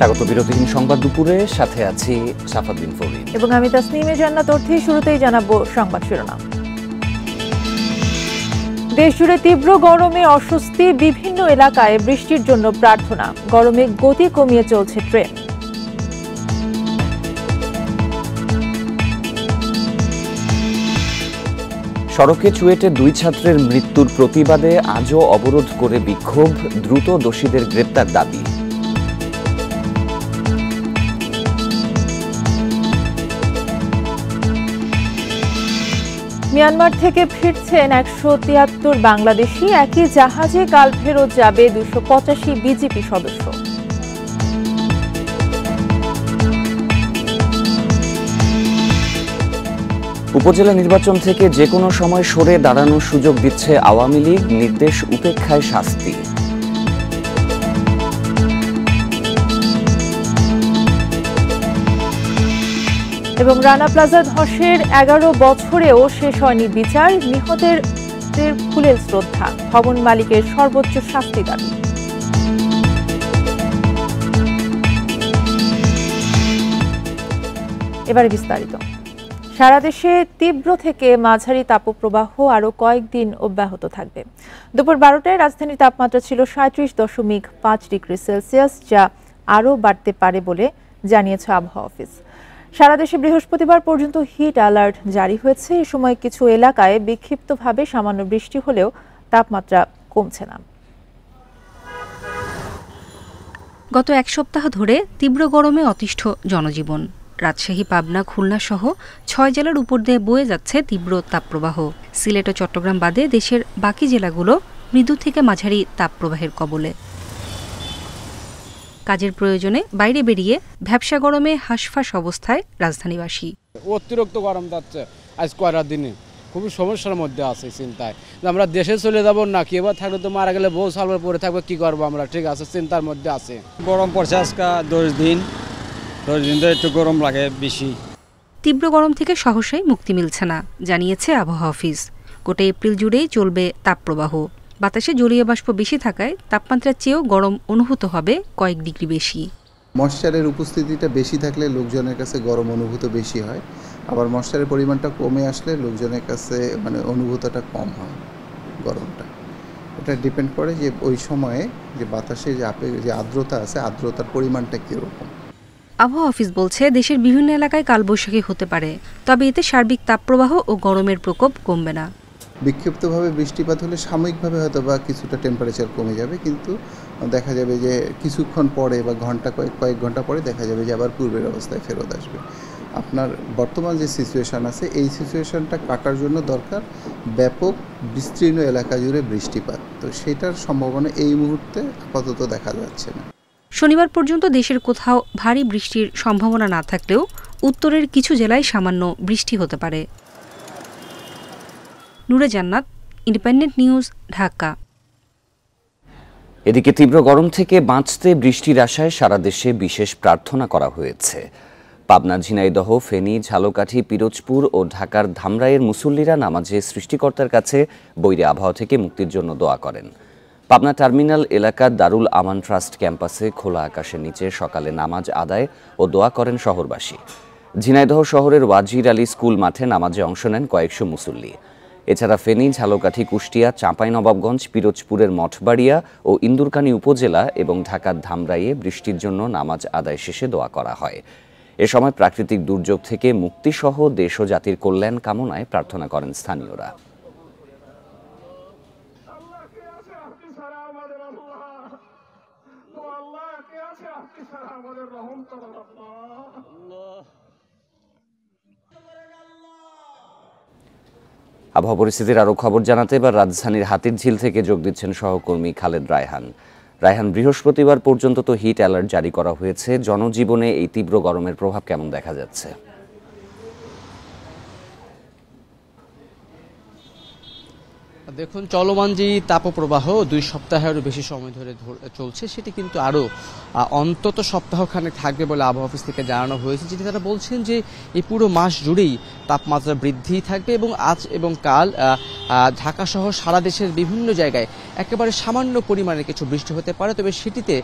স্বাগত বিরতিহীন সংবাদ দুপুরে, সাথে আছি সাফাদ্দিন ফরিদ এবং আমি তাসনিমে জান্নাত অর্থী। শুরুতেই জানাবো সংবাদ শিরোনাম। দেশজুড়ে তীব্র গরমে অস্বস্তি, বিভিন্ন এলাকায় বৃষ্টির জন্য প্রার্থনা। গরমে গতি কমিয়ে চলছে ট্রেন। সড়কে চুয়েটে 2 ছাত্রের মৃত্যুর প্রতিবাদে আজও অবরোধ করে বিক্ষোভ, দ্রুত দোষীদের গ্রেপ্তার দাবি। মিয়ানমার থেকে ফিরছেন 173 বাংলাদেশি, একই জাহাজে কাল ফেরত যাবে 285 বিজেপি সদস্য। উপজেলা নির্বাচন থেকে যে কোনো সময় সরে দাঁড়ানোর সুযোগ দিচ্ছে আওয়ামী লীগ, নির্দেশ উপেক্ষায় শাস্তি। এবং রানা প্লাজা ধসের 11 বছরেও শেষ হয়নি বিচার, নিহতের ফুলের শ্রদ্ধা, ভবন মালিকের সর্বোচ্চ শাস্তি দাবি। এবারে বিস্তারিত। সারা দেশে তীব্র থেকে মাঝারি তাপপ্রবাহ আরও কয়েকদিন অব্যাহত থাকবে। দুপুর 12টায় রাজধানীর তাপমাত্রা ছিল 37.5 ডিগ্রি সেলসিয়াস, যা আরও বাড়তে পারে বলে জানিয়েছে আবহাওয়া অফিস। সারা দেশে বৃহস্পতিবার পর্যন্ত হিট অ্যালার্ট জারি হয়েছে। এ সময় কিছু এলাকায় বিক্ষিপ্তভাবে সামান্য বৃষ্টি হলেও তাপমাত্রা কমছে না। গত এক সপ্তাহ ধরে তীব্র গরমে অতিষ্ঠ জনজীবন। রাজশাহী, পাবনা, খুলনা সহ 6 জেলার উপর দিয়ে বয়ে যাচ্ছে তীব্র তাপপ্রবাহ। সিলেট ও চট্টগ্রাম বাদে দেশের বাকি জেলাগুলো মৃদু থেকে মাঝারি তাপপ্রবাহের কবলে। কাজের প্রয়োজনে বাইরে বেরিয়ে ভ্যাপসা গরমে হাঁসফাঁস অবস্থায় রাজধানীবাসী। অতিরিক্ত গরম যাচ্ছে আজ কয়টা দিনে, খুবই সমস্যার মধ্যে আছে চিন্তায়। আমরা দেশে চলে যাব না, কি এবার থাকলে তো মারা গেলে বউ সালবার পরে থাকবে, কি করবো আমরা, ঠিক আছে, চিন্তার মধ্যে আছে। গরম পড়ছে আজকে 10 দিন ধরে একটু গরম লাগে বেশি। তীব্র গরম থেকে সহসাই মুক্তি মিলছে না, জানিয়েছে আবহাওয়া অফিস। গোটা এপ্রিল জুড়েই চলবে তাপপ্রবাহ। বাতাসে জলীয় বাষ্প বেশি থাকায় তাপমাত্রার চেয়েও গরম অনুভূত হবে কয়েক ডিগ্রি বেশি। ময়েশ্চারের উপস্থিতিটা বেশি থাকলে লোকজনের কাছে গরম অনুভূত বেশি হয়, আবার ময়েশ্চারের পরিমাণটা কমে আসলে লোকজনের কাছে অনুভূতটা কম হয় গরমটা। এটা ডিপেন্ড করে যে ওই সময়ে যে বাতাসে যে আর্দ্রতা আছে, আর্দ্রতার পরিমাণটা কীরকম। আবহাওয়া অফিস বলছে দেশের বিভিন্ন এলাকায় কালবৈশাখী হতে পারে, তবে এতে সার্বিক তাপপ্রবাহ ও গরমের প্রকোপ কমবে না। বিক্ষিপ্তভাবে বৃষ্টিপাত হলে সাময়িকভাবে হয়তো বা কিছুটা টেম্পারেচার কমে যাবে, কিন্তু দেখা যাবে যে কিছুক্ষণ পরে বা কয়েক ঘন্টা পরে দেখা যাবে যে আবার পূর্বের অবস্থায় ফেরত আসবে। আপনার বর্তমান যে সিচুয়েশান আছে, এই সিচুয়েশানটা কাটার জন্য দরকার ব্যাপক বিস্তীর্ণ এলাকা জুড়ে বৃষ্টিপাত। তো সেটার সম্ভাবনা এই মুহূর্তে আপাতত দেখা যাচ্ছে না। শনিবার পর্যন্ত দেশের কোথাও ভারী বৃষ্টির সম্ভাবনা না থাকলেও উত্তরের কিছু জেলায় সামান্য বৃষ্টি হতে পারে। নূরে জান্নাত, ইন্ডিপেন্ডেন্ট নিউজ, ঢাকা। এদিকে তীব্র গরম থেকে বাঁচতে বৃষ্টির আশায় সারা দেশে বিশেষ প্রার্থনা করা হয়েছে। পাবনা, ঝিনাইদহ, ফেনী, ঝালকাঠি, পিরোজপুর ও ঢাকার ধামরাইয়ের মুসল্লিরা নামাজে সৃষ্টিকর্তার কাছে বৈরী আবহাওয়া থেকে মুক্তির জন্য দোয়া করেন। পাবনা টার্মিনাল এলাকার দারুল আমান ট্রাস্ট ক্যাম্পাসে খোলা আকাশের নিচে সকালে নামাজ আদায় ও দোয়া করেন শহরবাসী। ঝিনাইদহ শহরের ওয়াজির আলী স্কুল মাঠে নামাজে অংশ নেন কয়েকশো মুসল্লি। এছাড়া ফেনী, ঝালকাঠি, কুষ্টিয়া, চাঁপাইনবাবগঞ্জ, পিরোজপুরের মঠবাড়িয়া ও ইন্দুরকানী উপজেলা এবং ঢাকার ধামরাইয়ে বৃষ্টির জন্য নামাজ আদায় শেষে দোয়া করা হয়। এ সময় প্রাকৃতিক দুর্যোগ থেকে মুক্তিসহ দেশ ও জাতির কল্যাণ কামনায় প্রার্থনা করেন স্থানীয়রা। আবহাওয়া পরিস্থিতির আরও খবর জানাতে এবার রাজধানীর হাতিরঝিল থেকে যোগ দিচ্ছেন সহকর্মী খালেদ রায়হান। রায়হান, বৃহস্পতিবার পর্যন্ত তো হিট অ্যালার্ট জারি করা হয়েছে, জনজীবনে এই তীব্র গরমের প্রভাব কেমন দেখা যাচ্ছে? দেখুন, চলমান যে তাপপ্রবাহ 2 সপ্তাহেরও বেশি সময় ধরে চলছে, সেটি কিন্তু আরও অন্তত সপ্তাহখানেক থাকবে বলে আবহাওয়া অফিস থেকে জানানো হয়েছে। যেটি তারা বলছেন যে এই পুরো মাস জুড়েই তাপমাত্রা বৃদ্ধি থাকবে এবং আজ এবং কাল ঢাকা সহ সারা দেশের বিভিন্ন জায়গায় একেবারে সামান্য পরিমাণে কিছু বৃষ্টি হতে পারে, তবে সেটিতে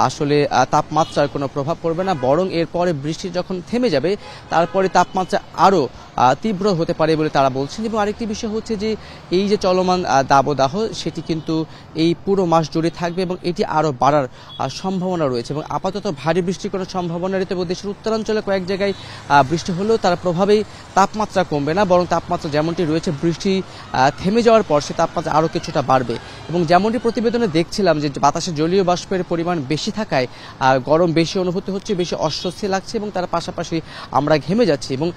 আসলে তাপমাত্রার কোনো প্রভাব পড়বে না, বরং এরপরে বৃষ্টি যখন থেমে যাবে তারপরে তাপমাত্রা আরও তীব্র হতে পারে বলে তারা বলছেন। এবং আরেকটি বিষয় হচ্ছে যে এই যে চলমান দাবদাহ সেটি কিন্তু এই পুরো মাস জুড়ে থাকবে এবং এটি আরও বাড়ার সম্ভাবনা রয়েছে এবং আপাতত ভারী বৃষ্টির কোনো সম্ভাবনা রয়েছে। এবং দেশের উত্তরাঞ্চলে কয়েক জায়গায় বৃষ্টি হলেও তার প্রভাবেই তাপমাত্রা কমবে না, বরং তাপমাত্রা যেমনটি রয়েছে বৃষ্টি থেমে যাওয়ার পর সে তাপমাত্রা আরও কিছুটা বাড়বে। এবং যেমনটি প্রতিবেদনে দেখছিলাম যে বাতাসে জলীয় বাষ্পের পরিমাণ বেশি থাকায় গরম বেশি অনুভূতি হচ্ছে, বেশি অস্বস্তি লাগছে এবং তার পাশাপাশি আমরা ঘেমে যাচ্ছি। এবং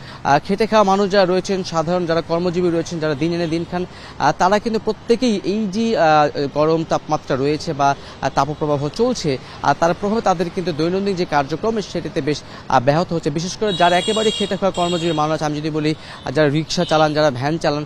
খেটে খাওয়া মানুষ যারা রয়েছেন, সাধারণ যারা কর্মজীবী রয়েছেন, যারা দিন এনে দিন খান, তারা কিন্তু প্রত্যেকেই এই যে গরম তাপমাত্রা রয়েছে বা তাপপ্রবাহ চলছে তার প্রভাবে তাদের কিন্তু দৈনন্দিন যে কার্যক্রম সেটিতে বেশ ব্যাহত হচ্ছে। বিশেষ করে যারা একেবারে খেটে খাওয়া কর্মজীবী মানুষ, আমি যদি বলি যারা রিক্সা চালান, যারা ভ্যান চালান,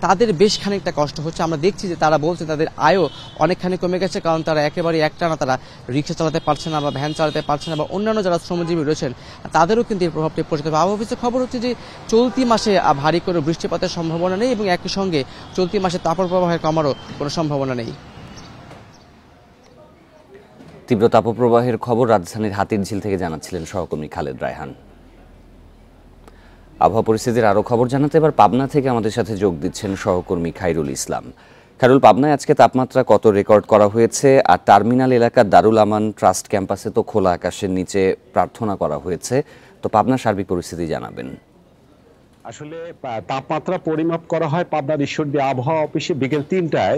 তাদের বেশ খানিকটা কষ্ট হচ্ছে। আমরা দেখছি যে তারা বলছে তাদের আয়ও অনেকখানি কমে গেছে, কারণ তারা একেবারে একটানা তারা রিক্সা চালাতে পারছে না বা ভ্যান চালাতে পারছে না, বা অন্যান্য যারা শ্রমজীবী রয়েছেন তাদেরও কিন্তু এই প্রভাবটি পড়ছে। আবহাওয়া অফিসের খবর হচ্ছে যে চলতি মাসে ভারী করে বৃষ্টিপাতের সম্ভাবনা নেই এবং একই সঙ্গে চলতি মাসে তাপপ্রবাহের কমারও কোনো সম্ভাবনা নেই। তীব্র তাপপ্রবাহের খবর রাজধানীর হাতিরঝিল থেকে জানাচ্ছিলেন সহকর্মী খালেদ রায়হান। আবহাওয়া পরিস্থিতির আরও খবর জানাতে এবার পাবনা থেকে আমাদের সাথে যোগ দিচ্ছেন সহকর্মী খায়রুল ইসলাম। খায়রুল, পাবনায় আজকে তাপমাত্রা কত রেকর্ড করা হয়েছে? আর টার্মিনাল এলাকার দারুল আমান ট্রাস্ট ক্যাম্পাসে তো খোলা আকাশের নিচে প্রার্থনা করা হয়েছে, তো পাবনার সার্বিক পরিস্থিতি জানাবেন। আসলে তাপমাত্রা পরিমাপ করা হয় পাবনার ঈশ্বরদী আবহাওয়া অফিসে বিকেল 3টায়।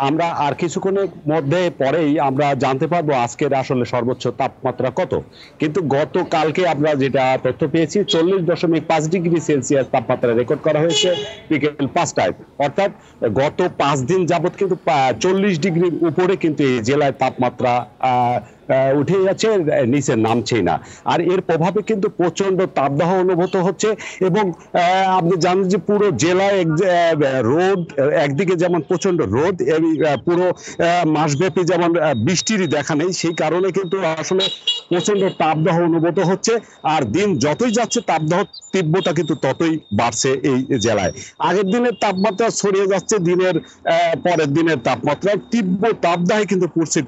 আমরা আর কিছুক্ষণের মধ্যে পরেই আমরা জানতে পারবো আজকের আসলে সর্বোচ্চ তাপমাত্রা কত। কিন্তু গতকালকে আমরা যেটা তথ্য পেয়েছি 40.5 ডিগ্রি সেলসিয়াস তাপমাত্রা রেকর্ড করা হয়েছে বিকেল 5টায়। অর্থাৎ গত 5 দিন যাবত কিন্তু 40 ডিগ্রির উপরে কিন্তু এই জেলায় তাপমাত্রা উঠে যাচ্ছে, নিচে নামছেই না। আর এর প্রভাবে কিন্তু প্রচন্ড তাপদাহ অনুভূত হচ্ছে এবং আপনি জানেন যে পুরো জেলায় রোদ, একদিকে যেমন প্রচন্ড রোদ, পুরো মাসব্যাপী যেমন বৃষ্টিরই দেখা নেই, সেই কারণে কিন্তু আসলে প্রচন্ড তাপদাহ অনুভূত হচ্ছে। আর দিন যতই যাচ্ছে তাপদাহ তীব্রতা কিন্তু ততই বাড়ছে এই জেলায়। আগের দিনের তাপমাত্রা ছড়িয়ে যাচ্ছে দিনের পরের দিনের তাপমাত্রা, তীব্র তাপদাহে কিন্তু পড়ছে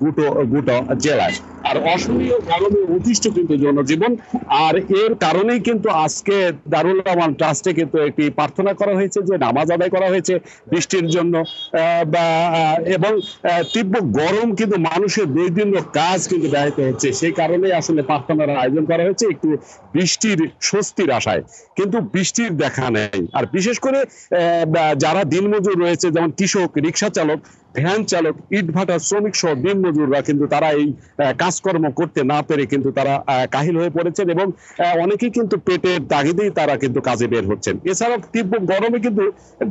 গোটা জেলায়। আর অসহনীয় গরমে অতিষ্ঠ কিন্তু জনজীবন। আর এর কারণেই কিন্তু আজকে দারুল আমান ট্রাস্টে কিন্তু একটি প্রার্থনা করা হয়েছে, যে নামাজ আদায় করা হয়েছে বৃষ্টির জন্য। এবং তীব্র গরম কিন্তু মানুষের দৈনন্দিন কাজ কিন্তু ব্যাহত হচ্ছে, সেই কারণে আসলে প্রার্থনার আয়োজন করা হয়েছে একটু বৃষ্টির স্বস্তির আশায়। কিন্তু বৃষ্টির দেখা নেই। আর বিশেষ করে যারা দিনমজুর রয়েছে, যেমন কৃষক, রিক্সা চালক, ভ্যান চালক, ইটভাটার শ্রমিক সহ দিনমজুররা কিন্তু তারা এই কাজকর্ম করতে না পেরে কিন্তু তারা কাহিল হয়ে পড়েছেন এবং অনেকেই কিন্তু পেটের তাগিদেই তারা কিন্তু কাজে বের হচ্ছেন। এছাড়াও তীব্র গরমে কিন্তু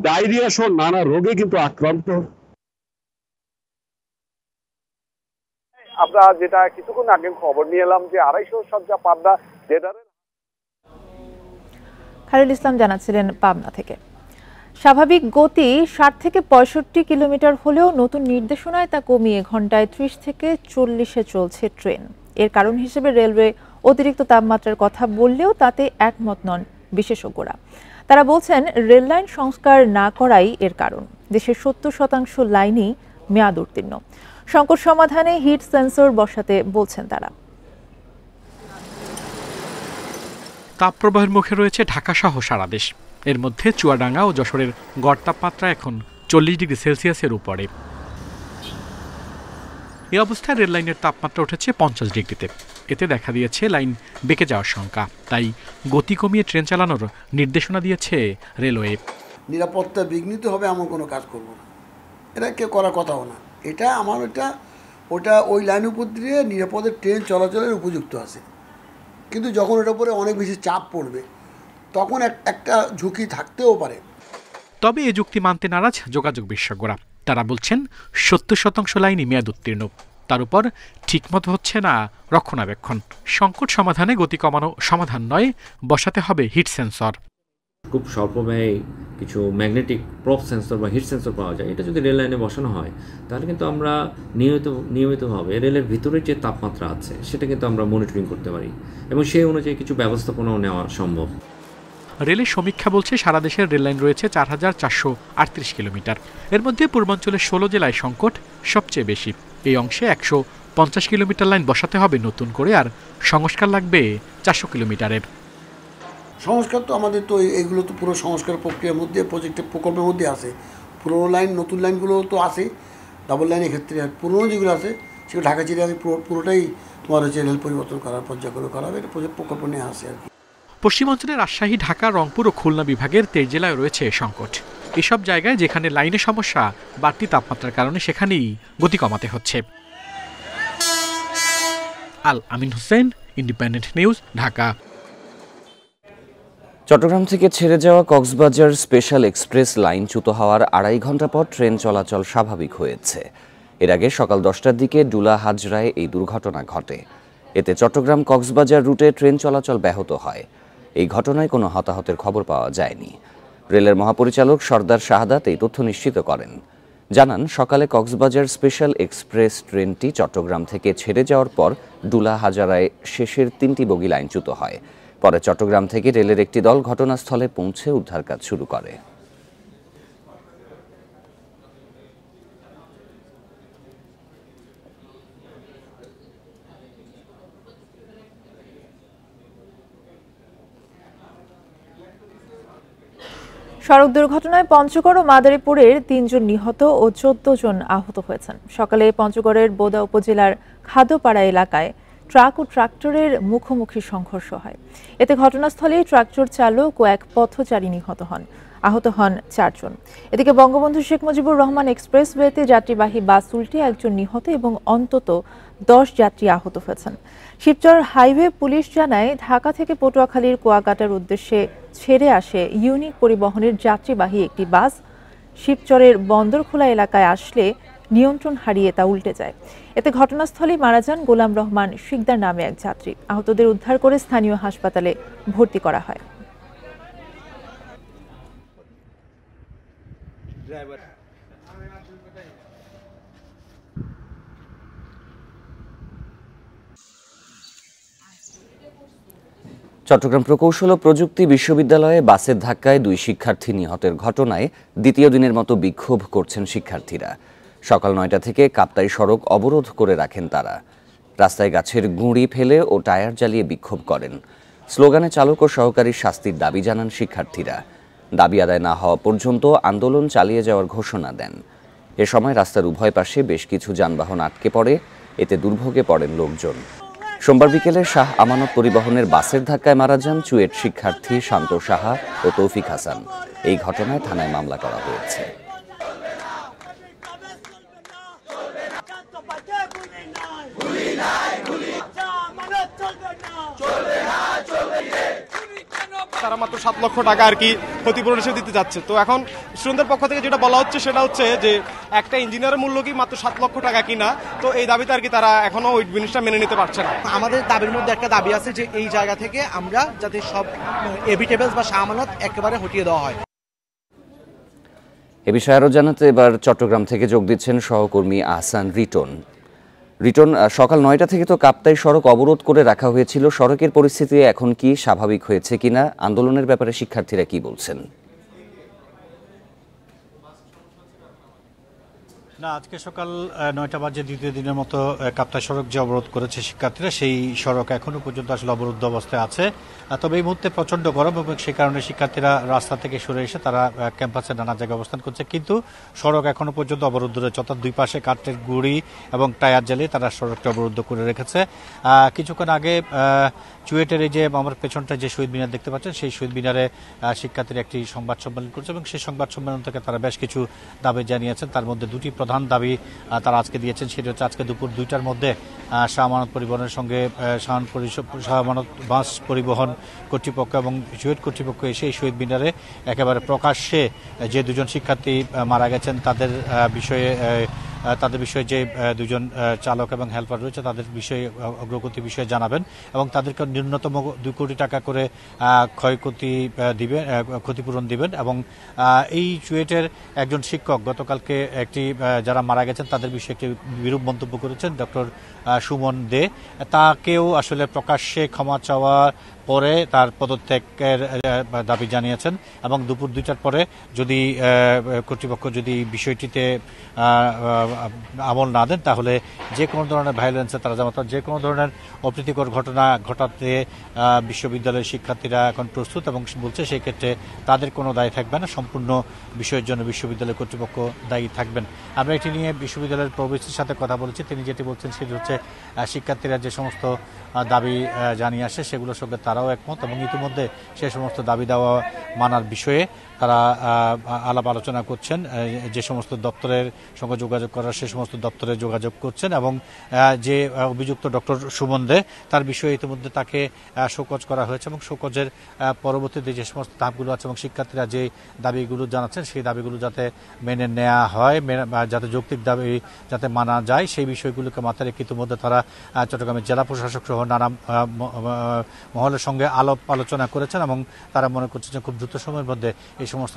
ডায়রিয়া সহ নানা রোগে কিন্তু আক্রান্ত। আমরা যেটা কিছুক্ষণ আগে খবর নিয়ে এলাম যে 250 শয্যা পাবনা জেনারেল। খায়রুল ইসলাম জানাচ্ছিলেন পাবনা থেকে। স্বাভাবিক গতি 60 থেকে 65 কিলোমিটার হলেও নতুন নির্দেশনায় তা কমিয়ে ঘন্টায় 30 থেকে 40-এ চলছে ট্রেন। এর কারণ হিসেবে রেলওয়ে অতিরিক্ত তাপমাত্রার কথা বললেও তাতে একমত নন বিশেষজ্ঞরা। তারা বলছেন রেল লাইন সংস্কার না করাই এর কারণ। দেশের 70% লাইনই মেয়াদ উত্তীর্ণ। সংকট সমাধানে হিট সেন্সর বসাতে বলছেন তারা। তাপপ্রবাহের মুখে রয়েছে ঢাকা সহ সারা দেশ। এর মধ্যে চুয়াডাঙ্গা ও যশোরের গড় তাপমাত্রা এখন 40 ডিগ্রি সেলসিয়াসের উপরে। এই অবস্থায় রেল লাইনের তাপমাত্রা উঠেছে 50 ডিগ্রিতে। এতে দেখা দিয়েছে লাইন বেঁকে যাওয়ার শঙ্কা। তাই গতি কমিয়ে ট্রেন চালানোর নির্দেশনা দিয়েছে রেলওয়ে। নিরাপত্তা বিঘ্নিত হবে এমন কোনো কাজ করব না, এটা কেউ করার কথাও না। এটা আমার ওটা ওই লাইনের উপর দিয়ে নিরাপদে ট্রেন চলাচলের উপযুক্ত আছে, কিন্তু যখন ওটার উপরে অনেক বেশি চাপ পড়বে তখন একটা ঝুঁকি থাকতেও পারে। তবে এ যুক্তি মানতে নারাজ যোগাযোগ বিশেষজ্ঞরা। তারা বলছেন 70% লাইনই মেয়াদ উত্তীর্ণ, তার উপর ঠিকমতো হচ্ছে না রক্ষণাবেক্ষণ। সংকট সমাধানে গতি কমানো সমাধান নয়, বসাতে হবে হিট সেন্সর। খুব স্বল্প ব্যয়ে কিছু ম্যাগনেটিক প্রপ সেন্সর বা হিট সেন্সর পাওয়া যায়, এটা যদি রেল লাইনে বসানো হয় তাহলে কিন্তু আমরা নিয়মিতভাবে রেলের ভিতরে যে তাপমাত্রা আছে সেটা কিন্তু আমরা মনিটরিং করতে পারি এবং সেই অনুযায়ী কিছু ব্যবস্থাপনাও নেওয়া সম্ভব। রেলের সমীক্ষা বলছে সারা দেশের রেললাইন রয়েছে ৪,৪৩৮ কিলোমিটার। এর মধ্যে পূর্বাঞ্চলের ১৬ জেলায় সংকট সবচেয়ে বেশি। এই অংশে ১৫০ কিলোমিটার লাইন বসাতে হবে নতুন করে, আর সংস্কার লাগবে ৪০০ কিলোমিটারের। সংস্কার তো আমাদের তো এগুলো তো পুরো সংস্কার প্রক্রিয়ার মধ্যে প্রজেক্টের প্রকল্পের মধ্যে আছে। পুরোনো লাইন নতুন লাইনগুলো তো আছে ডাবল লাইনের ক্ষেত্রে, আর পুরোনো যেগুলো আছে সেগুলো ঢাকা চিড়িয়াখানা পুরোটাই তোমার হচ্ছে রেল পরিবর্তন করার পর্যায়গুলো করা হবে, এটা প্রকল্প নিয়ে আসে আর কি। পশ্চিমাঞ্চলের রাজশাহী, ঢাকা, রংপুর ও খুলনা বিভাগের 23 জেলায় রয়েছে সংকট। এসব জায়গায় যেখানে লাইনের সমস্যা, বাড়তি তাপমাত্রার কারণে সেখানেই গতি কমাতে হচ্ছে। আল আমিন হোসেন, ইন্ডিপেন্ডেন্ট নিউজ, ঢাকা। চট্টগ্রাম থেকে ছেড়ে যাওয়া কক্সবাজার স্পেশাল এক্সপ্রেস লাইনচ্যুত হওয়ার 2.5 ঘন্টা পর ট্রেন চলাচল স্বাভাবিক হয়েছে। এর আগে সকাল 10টার দিকে ডুলা হাজরায় এই দুর্ঘটনা ঘটে। এতে চট্টগ্রাম কক্সবাজার রুটে ট্রেন চলাচল ব্যাহত হয়। এই ঘটনায় কোনো হতাহতের খবর পাওয়া যায়নি। রেলের মহাপরিচালক সর্দার শাহাদাত এই তথ্য নিশ্চিত করেন। জানান, সকালে কক্সবাজার স্পেশাল এক্সপ্রেস ট্রেনটি চট্টগ্রাম থেকে ছেড়ে যাওয়ার পর ডুলা হাজারায় শেষের 3টি বগি লাইনচ্যুত হয়। পরে চট্টগ্রাম থেকে রেলের একটি দল ঘটনাস্থলে পৌঁছে উদ্ধার কাজ শুরু করে। সড়ক দুর্ঘটনায় পঞ্চগড় ও মাদারীপুরের 3 জন নিহত ও 14 জন আহত হয়েছেন। সকালে পঞ্চগড়ের বোদা উপজেলার খাদোপাড়া এলাকায় ট্রাক ও ট্রাক্টরের মুখোমুখি সংঘর্ষ হয়। এতে ঘটনাস্থলেই ট্রাক্টর চালক ও এক পথচারী নিহত হন। আহত হন 4 জন। এদিকে বঙ্গবন্ধু শেখ মুজিবুর রহমান এক্সপ্রেসওয়েতে যাত্রীবাহী বাস উল্টে 1 জন নিহত এবং অন্তত 10 যাত্রী আহত হয়েছেন। শিবচর হাইওয়ে পুলিশ জানায়, ঢাকা থেকে পটুয়াখালীর কুয়াকাটার উদ্দেশ্যে ছেড়ে আসে ইউনিক পরিবহনের যাত্রীবাহী একটি বাস শিবচরের বন্দরখোলা এলাকায় আসলে নিয়ন্ত্রণ হারিয়ে তা উল্টে যায়। এতে ঘটনাস্থলেই মারা যান গোলাম রহমান শিকদার নামে এক যাত্রী। আহতদের উদ্ধার করে স্থানীয় হাসপাতালে ভর্তি করা হয়। চট্টগ্রাম প্রকৌশল ও প্রযুক্তি বিশ্ববিদ্যালয়ে বাসের ধাক্কায় 2 শিক্ষার্থী নিহতের ঘটনায় দ্বিতীয় দিনের মতো বিক্ষোভ করছেন শিক্ষার্থীরা। সকাল 9টা থেকে কাপ্তাই সড়ক অবরোধ করে রাখেন তারা। রাস্তায় গাছের গুঁড়ি ফেলে ও টায়ার জ্বালিয়ে বিক্ষোভ করেন। স্লোগানে চালক ও সহকারীর শাস্তির দাবি জানান শিক্ষার্থীরা। দাবি আদায় না হওয়া পর্যন্ত আন্দোলন চালিয়ে যাওয়ার ঘোষণা দেন। এ সময় রাস্তার উভয় পাশে বেশ কিছু যানবাহন আটকে পড়ে। এতে দুর্ভোগে পড়েন লোকজন। সোমবার বিকেলে শাহ আমানত পরিবহনের বাসের ধাক্কায় মারা যান চুয়েট শিক্ষার্থী শান্ত সাহা ও তৌফিক হাসান। এই ঘটনায় থানায় মামলা করা হয়েছে। তারা মাত্র 7 লক্ষ টাকা আর কি ক্ষতিপূরণ হিসেবে দিতে যাচ্ছে। তো এখন স্টুডেন্টদের পক্ষ থেকে যেটা বলা হচ্ছে সেটা হচ্ছে যে একটা ইঞ্জিনিয়ারের মূল্য কি মাত্র 7 লক্ষ টাকা কিনা। তো এই দাবিতে আর কি তারা এখনো ওই জিনিসটা মেনে নিতে পারছে না। আমাদের দাবির মধ্যে একটা দাবি আছে যে এই জায়গা থেকে আমরা যাতে সব এভিটেবলস বা শাহমানত একেবারে হটিয়ে দেওয়া হয়। এ বিষয়ে আরও জানাতে এবার চট্টগ্রাম থেকে যোগ দিচ্ছেন সহকর্মী আহসান রিটন। রিটন, সকাল 9টা থেকে তো কাপ্তাই সড়ক অবরোধ করে রাখা হয়েছিল। সড়কের পরিস্থিতি এখন কি স্বাভাবিক হয়েছে কিনা? আন্দোলনের ব্যাপারে শিক্ষার্থীরা কি বলছেন? না, আজকে সকাল 9টা বাজে দ্বিতীয় দিনের মতো কাপ্তাই সড়ক যে অবরোধ করেছে শিক্ষার্থীরা, সেই সড়ক এখনো পর্যন্ত আসলে অবরুদ্ধ অবস্থায় আছে। তবে এই মুহূর্তে প্রচন্ড গরম এবং সেই কারণে শিক্ষার্থীরা রাস্তা থেকে সরে এসে তারা ক্যাম্পাসে নানা জায়গায় অবস্থান করছে। কিন্তু সড়ক এখনো পর্যন্ত অবরুদ্ধ রয়েছে, অর্থাৎ দুই পাশে কাঠের গুঁড়ি এবং টায়ার জ্বালিয়ে তারা সড়কটি অবরুদ্ধ করে রেখেছে। কিছুক্ষণ আগে চুয়েটের এই যে আমার পেছনটা যে শহীদ মিনার দেখতে পাচ্ছেন, সেই শহীদ মিনারে শিক্ষার্থীরা একটি সংবাদ সম্মেলন করছে এবং সেই সংবাদ সম্মেলন থেকে তারা বেশ কিছু দাবি জানিয়েছেন। তার মধ্যে দুটি প্রধান দাবি তারা আজকে দিয়েছেন। সেটি হচ্ছে আজকে দুপুর 2টার মধ্যে শাহ আমানত পরিবহনের সঙ্গে শাহ আমানত বাস পরিবহন কর্তৃপক্ষ এবং চুয়েট কর্তৃপক্ষ এসে এই শহীদ মিনারে একেবারে প্রকাশ্যে যে 2জন শিক্ষার্থী মারা গেছেন তাদের বিষয়ে তাদের বিষয়ে যে দুজন চালক এবং হেল্পার রয়েছে তাদের বিষয়ে অগ্রগতি বিষয়ে জানাবেন এবং তাদেরকে ন্যূনতম 2 কোটি টাকা করে ক্ষয়ক্ষতি দিবেন, ক্ষতিপূরণ দিবেন। এবং এই চুয়েটের একজন শিক্ষক গতকালকে একটি যারা মারা গেছেন তাদের বিষয়ে একটি বিরূপ মন্তব্য করেছেন ডক্টর সুমন দে। তাকেও আসলে প্রকাশ্যে ক্ষমা চাওয়ার পরে তার পদত্যাগের দাবি জানিয়েছেন এবং দুপুর 2টার পরে যদি কর্তৃপক্ষ যদি বিষয়টিতে আমল না দেন তাহলে যে কোনো ধরনের ভায়োলেন্সে তারা যেমন যে কোনো ধরনের অপ্রীতিকর ঘটনা ঘটাতে বিশ্ববিদ্যালয়ের শিক্ষার্থীরা এখন প্রস্তুত এবং বলছে সেই ক্ষেত্রে তাদের কোনো দায় থাকবে না, সম্পূর্ণ বিষয়ের জন্য বিশ্ববিদ্যালয় কর্তৃপক্ষ দায়ী থাকবেন। আমরা এটি নিয়ে বিশ্ববিদ্যালয়ের প্রবেশের সাথে কথা বলেছি, তিনি যেটি বলছেন সেটি হচ্ছে শিক্ষার্থীরা যে সমস্ত দাবি জানিয়ে আসে সেগুলোর সঙ্গে তারাও একমত এবং ইতিমধ্যে সে সমস্ত দাবি দেওয়া মানার বিষয়ে তারা আলাপ আলোচনা করছেন। যে সমস্ত দপ্তরের সঙ্গে যোগাযোগ করার সে সমস্ত দপ্তরে যোগাযোগ করছেন এবং যে অভিযুক্ত ডক্টর সুমন দে তার বিষয়ে ইতিমধ্যে তাকে শোকজ করা হয়েছে এবং শোকজের পরবর্তীতে যে সমস্ত ধাপগুলো আছে এবং শিক্ষার্থীরা যে দাবিগুলো জানাচ্ছেন সেই দাবিগুলো যাতে মেনে নেওয়া হয়, যাতে যৌক্তিক দাবি যাতে মানা যায় সেই বিষয়গুলোকে মাথায় রেখে ইতিমধ্যে তারা চট্টগ্রামের জেলা প্রশাসক সহ নানা মহলের সঙ্গে আলোচনা করেছেন এবং তারা মনে করছেন যে খুব দ্রুত সময়ের মধ্যে এই সমস্ত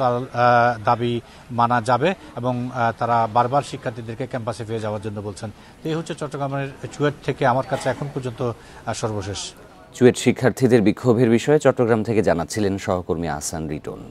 দাবি মানা যাবে এবং তারা বারবার শিক্ষার্থীদেরকে ক্যাম্পাসে ফিরে যাওয়ার জন্য বলছেন। এই হচ্ছে চট্টগ্রামের চুয়েট থেকে আমার কাছে এখন পর্যন্ত সর্বশেষ। চুয়েট শিক্ষার্থীদের বিক্ষোভের বিষয়ে চট্টগ্রাম থেকে জানাচ্ছিলেন সহকর্মী আহসান রিটন।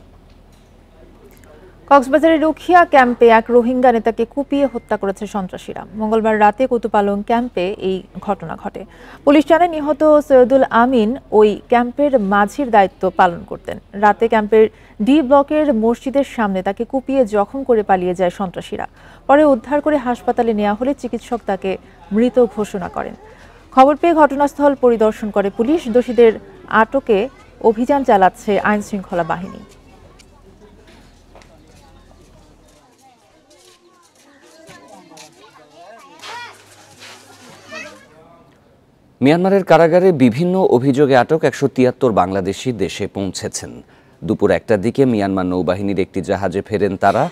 কক্সবাজারের রুখিয়া ক্যাম্পে এক রোহিঙ্গা নেতাকে কুপিয়ে হত্যা করেছে সন্ত্রাসীরা। মঙ্গলবার রাতে কুতুপালং ক্যাম্পে এই ঘটনা ঘটে। পুলিশ জানায় নিহত সৈয়দুল আমিন ওই ক্যাম্পের মাঝির দায়িত্ব পালন করতেন। রাতে ক্যাম্পের ডি ব্লকের মসজিদের সামনে তাকে কুপিয়ে জখম করে পালিয়ে যায় সন্ত্রাসীরা। পরে উদ্ধার করে হাসপাতালে নেওয়া হলে চিকিৎসক তাকে মৃত ঘোষণা করেন। খবর পেয়ে ঘটনাস্থল পরিদর্শন করে পুলিশ। দোষীদের আটকে অভিযান চালাচ্ছে আইন শৃঙ্খলা বাহিনী। মিয়ানমারের কারাগারে বিভিন্ন অভিযোগে আটক 173 বাংলাদেশি দেশে পৌঁছেছেন। দুপুর 1টার দিকে মিয়ানমার নৌবাহিনীর একটি জাহাজে ফেরেন তারা।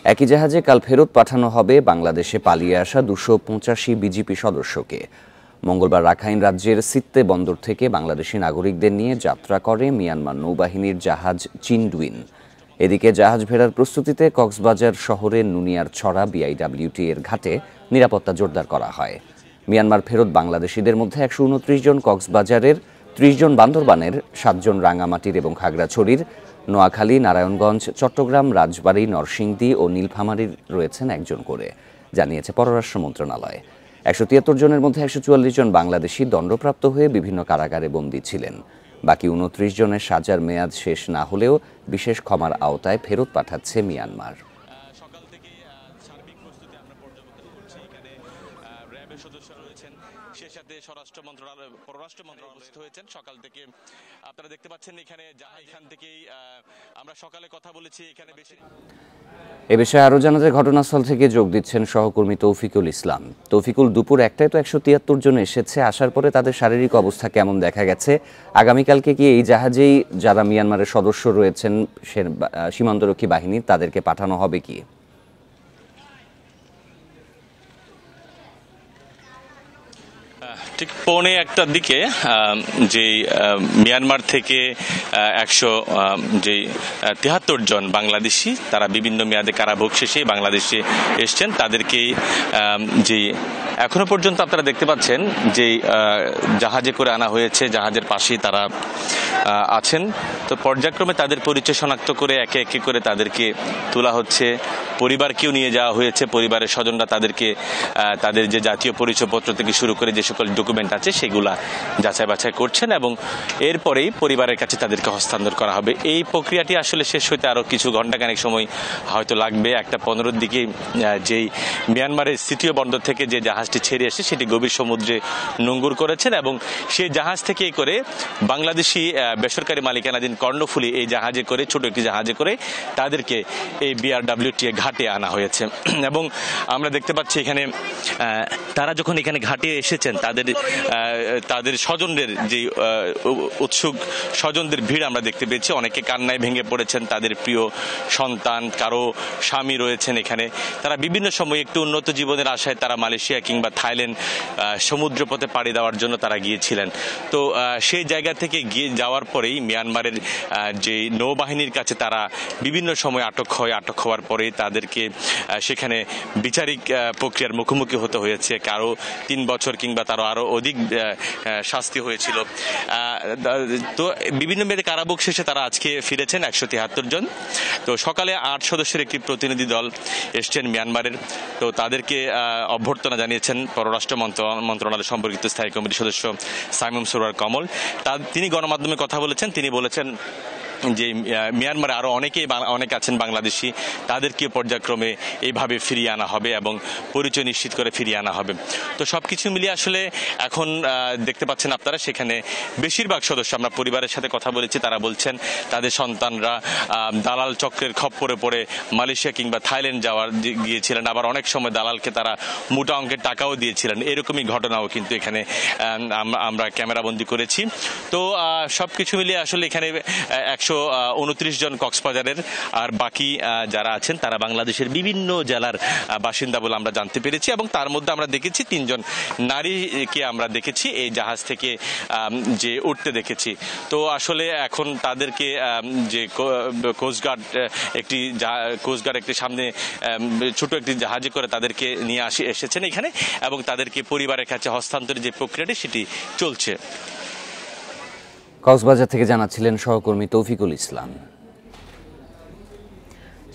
একই জাহাজে কাল ফেরত পাঠানো হবে বাংলাদেশে পালিয়ে আসা 285 বিজিপি সদস্যকে। মঙ্গলবার রাখাইন রাজ্যের সিত্তে বন্দর থেকে বাংলাদেশি নাগরিকদের নিয়ে যাত্রা করে মিয়ানমার নৌবাহিনীর জাহাজ চিনডুইন। এদিকে জাহাজ ফেরার প্রস্তুতিতে কক্সবাজার শহরের নুনিয়ার ছড়া বিআইডব্লিউটি এর ঘাটে নিরাপত্তা জোরদার করা হয়। মিয়ানমার ফেরত বাংলাদেশিদের মধ্যে 129 জন কক্সবাজারের, 30 জন বান্দরবানের, 7 জন রাঙামাটির এবং খাগড়াছড়ির, নোয়াখালী, নারায়ণগঞ্জ, চট্টগ্রাম, রাজবাড়ী, নরসিংদী ও নীলফামারীর রয়েছেন 1 জন করে, জানিয়েছে পররাষ্ট্র মন্ত্রণালয়। 173 জনের মধ্যে 144 জন বাংলাদেশি দণ্ডপ্রাপ্ত হয়ে বিভিন্ন কারাগারে বন্দী ছিলেন। বাকি 29 জনের সাজার মেয়াদ শেষ না হলেও বিশেষ ক্ষমার আওতায় ফেরত পাঠাচ্ছে মিয়ানমার। স্বরাষ্ট্র মন্ত্রণালয়, পররাষ্ট্র মন্ত্রণালয় হয়েছেন সকাল থেকে। আপনারা দেখতে পাচ্ছেন এখানে এখান থেকেই আমরা সকালে কথা বলেছি। এখানে বেশি এ বিষয়ে আরও জানাতে ঘটনাস্থল থেকে যোগ দিচ্ছেন সহকর্মী তৌফিকুল ইসলাম। তৌফিকুল, দুপুর 1টায় তো 173 জন এসেছে, আসার পরে তাদের শারীরিক অবস্থা কেমন দেখা গেছে? আগামীকালকে কি এই জাহাজেই যারা মিয়ানমারের সদস্য রয়েছেন সীমান্তরক্ষী বাহিনীর তাদেরকে পাঠানো হবে কি? ঠিক 1:15 দিকে যে মিয়ানমার থেকে 173 জন বাংলাদেশি তারা বিভিন্ন মেয়াদে কারাভোগ শেষে বাংলাদেশে এসছেন, তাদেরকে যে এখনো পর্যন্ত আপনারা দেখতে পাচ্ছেন যে জাহাজে করে আনা হয়েছে, জাহাজের পাশেই তারা আছেন। তো পর্যায়ক্রমে তাদের পরিচয় শনাক্ত করে একে একে করে তাদেরকে তোলা হচ্ছে। পরিবারকেও নিয়ে যাওয়া হয়েছে, পরিবারের স্বজনরা তাদেরকে তাদের যে জাতীয় পরিচয়পত্র থেকে শুরু করে যে সকল ডকুমেন্ট আছে সেগুলা যাচাই বাছাই করছেন এবং এরপরেই পরিবারের কাছে তাদেরকে হস্তান্তর করা হবে। এই প্রক্রিয়াটি আসলে শেষ হইতে আরও কিছু ঘণ্টাখানেক সময় হয়তো লাগবে। 1:15 দিকে যেই মিয়ানমারের তৃতীয় বন্দর থেকে যে জাহাজটি ছেড়ে আসে সেটি গভীর সমুদ্রে নোঙ্গর করেছেন এবং সেই জাহাজ থেকেই করে বাংলাদেশি বেসরকারি মালিকানাধীন কর্ণফুলী এই জাহাজে করে, ছোট একটি জাহাজে করে তাদেরকে এই বিআরডব্লিউটি ঘাটে আনা হয়েছে। এবং আমরা দেখতে পাচ্ছি এখানে তারা যখন এখানে ঘাটে এসেছেন তাদের তাদের স্বজনদের যে উৎসুক স্বজনদের ভিড় আমরা দেখতে পেয়েছি। অনেকে কান্নায় ভেঙে পড়েছেন, তাদের প্রিয় সন্তান, কারো স্বামী রয়েছেন এখানে। তারা বিভিন্ন সময় একটু উন্নত জীবনের আশায় তারা মালয়েশিয়া কিংবা থাইল্যান্ড সমুদ্রপথে পাড়ি দেওয়ার জন্য তারা গিয়েছিলেন। তো সেই জায়গা থেকে গিয়ে যাওয়ার পরেই মিয়ানমারের যে নৌবাহিনীর কাছে তারা বিভিন্ন সময় আটক হওয়ার পরে তাদেরকে সেখানে বিচারিক প্রক্রিয়ার মুখোমুখি হতে হয়েছে। কারো 3 বছর কিংবা তারও আরো অধিক শাস্তি হয়েছিল। তো বিভিন্ন মেয়াদে কারাভোগ শেষে তারা আজকে ফিরেছেন 173 জন। তো সকালে 8 সদস্যের একটি প্রতিনিধি দল এসছেন মিয়ানমারের। তো তাদেরকে অভ্যর্থনা জানিয়েছেন পররাষ্ট্র মন্ত্রণালয় সম্পর্কিত স্থায়ী কমিটির সদস্য সাইমুম সরোয়ার কমল। তিনি গণমাধ্যমে কথা বলেছেন। তিনি বলেছেন যে মিয়ানমারে আরো অনেক আছেন বাংলাদেশি, তাদেরকে পর্যায়ক্রমে এইভাবে ফিরিয়ে আনা হবে এবং পরিচয় নিশ্চিত করে ফিরিয়ে আনা হবে। তো সবকিছু মিলিয়ে আসলে এখন দেখতে পাচ্ছেন আপনারা সেখানে বেশিরভাগ সদস্য, আমরা পরিবারের সাথে কথা বলেছি, তারা বলছেন তাদের সন্তানরা দালাল চক্রের খপ্পরে পড়ে মালয়েশিয়া কিংবা থাইল্যান্ড গিয়েছিলেন। আবার অনেক সময় দালালকে তারা মোটা অঙ্কের টাকাও দিয়েছিলেন। এরকমই ঘটনাও কিন্তু এখানে আমরা ক্যামেরাবন্দি করেছি। তো সবকিছু মিলিয়ে আসলে এখানে 129 জন কক্সবাজারের, আর বাকি যারা আছেন তারা বাংলাদেশের বিভিন্ন জেলার বাসিন্দা বলে আমরা জানতে পেরেছি। এবং তার মধ্যে আমরা দেখেছি 3 জন নারীকে আমরা দেখেছি এই জাহাজ থেকে যে উঠতে দেখেছি। তো আসলে এখন তাদেরকে যে কোস্টগার্ড একটি সামনে ছোট একটি জাহাজে করে তাদেরকে নিয়ে এসেছেন এখানে, এবং তাদেরকে পরিবারের কাছে হস্তান্তরের যে প্রক্রিয়াটি সেটি চলছে। কক্সবাজার থেকে জানাচ্ছিলেন সহকর্মী তৌফিকুল ইসলাম।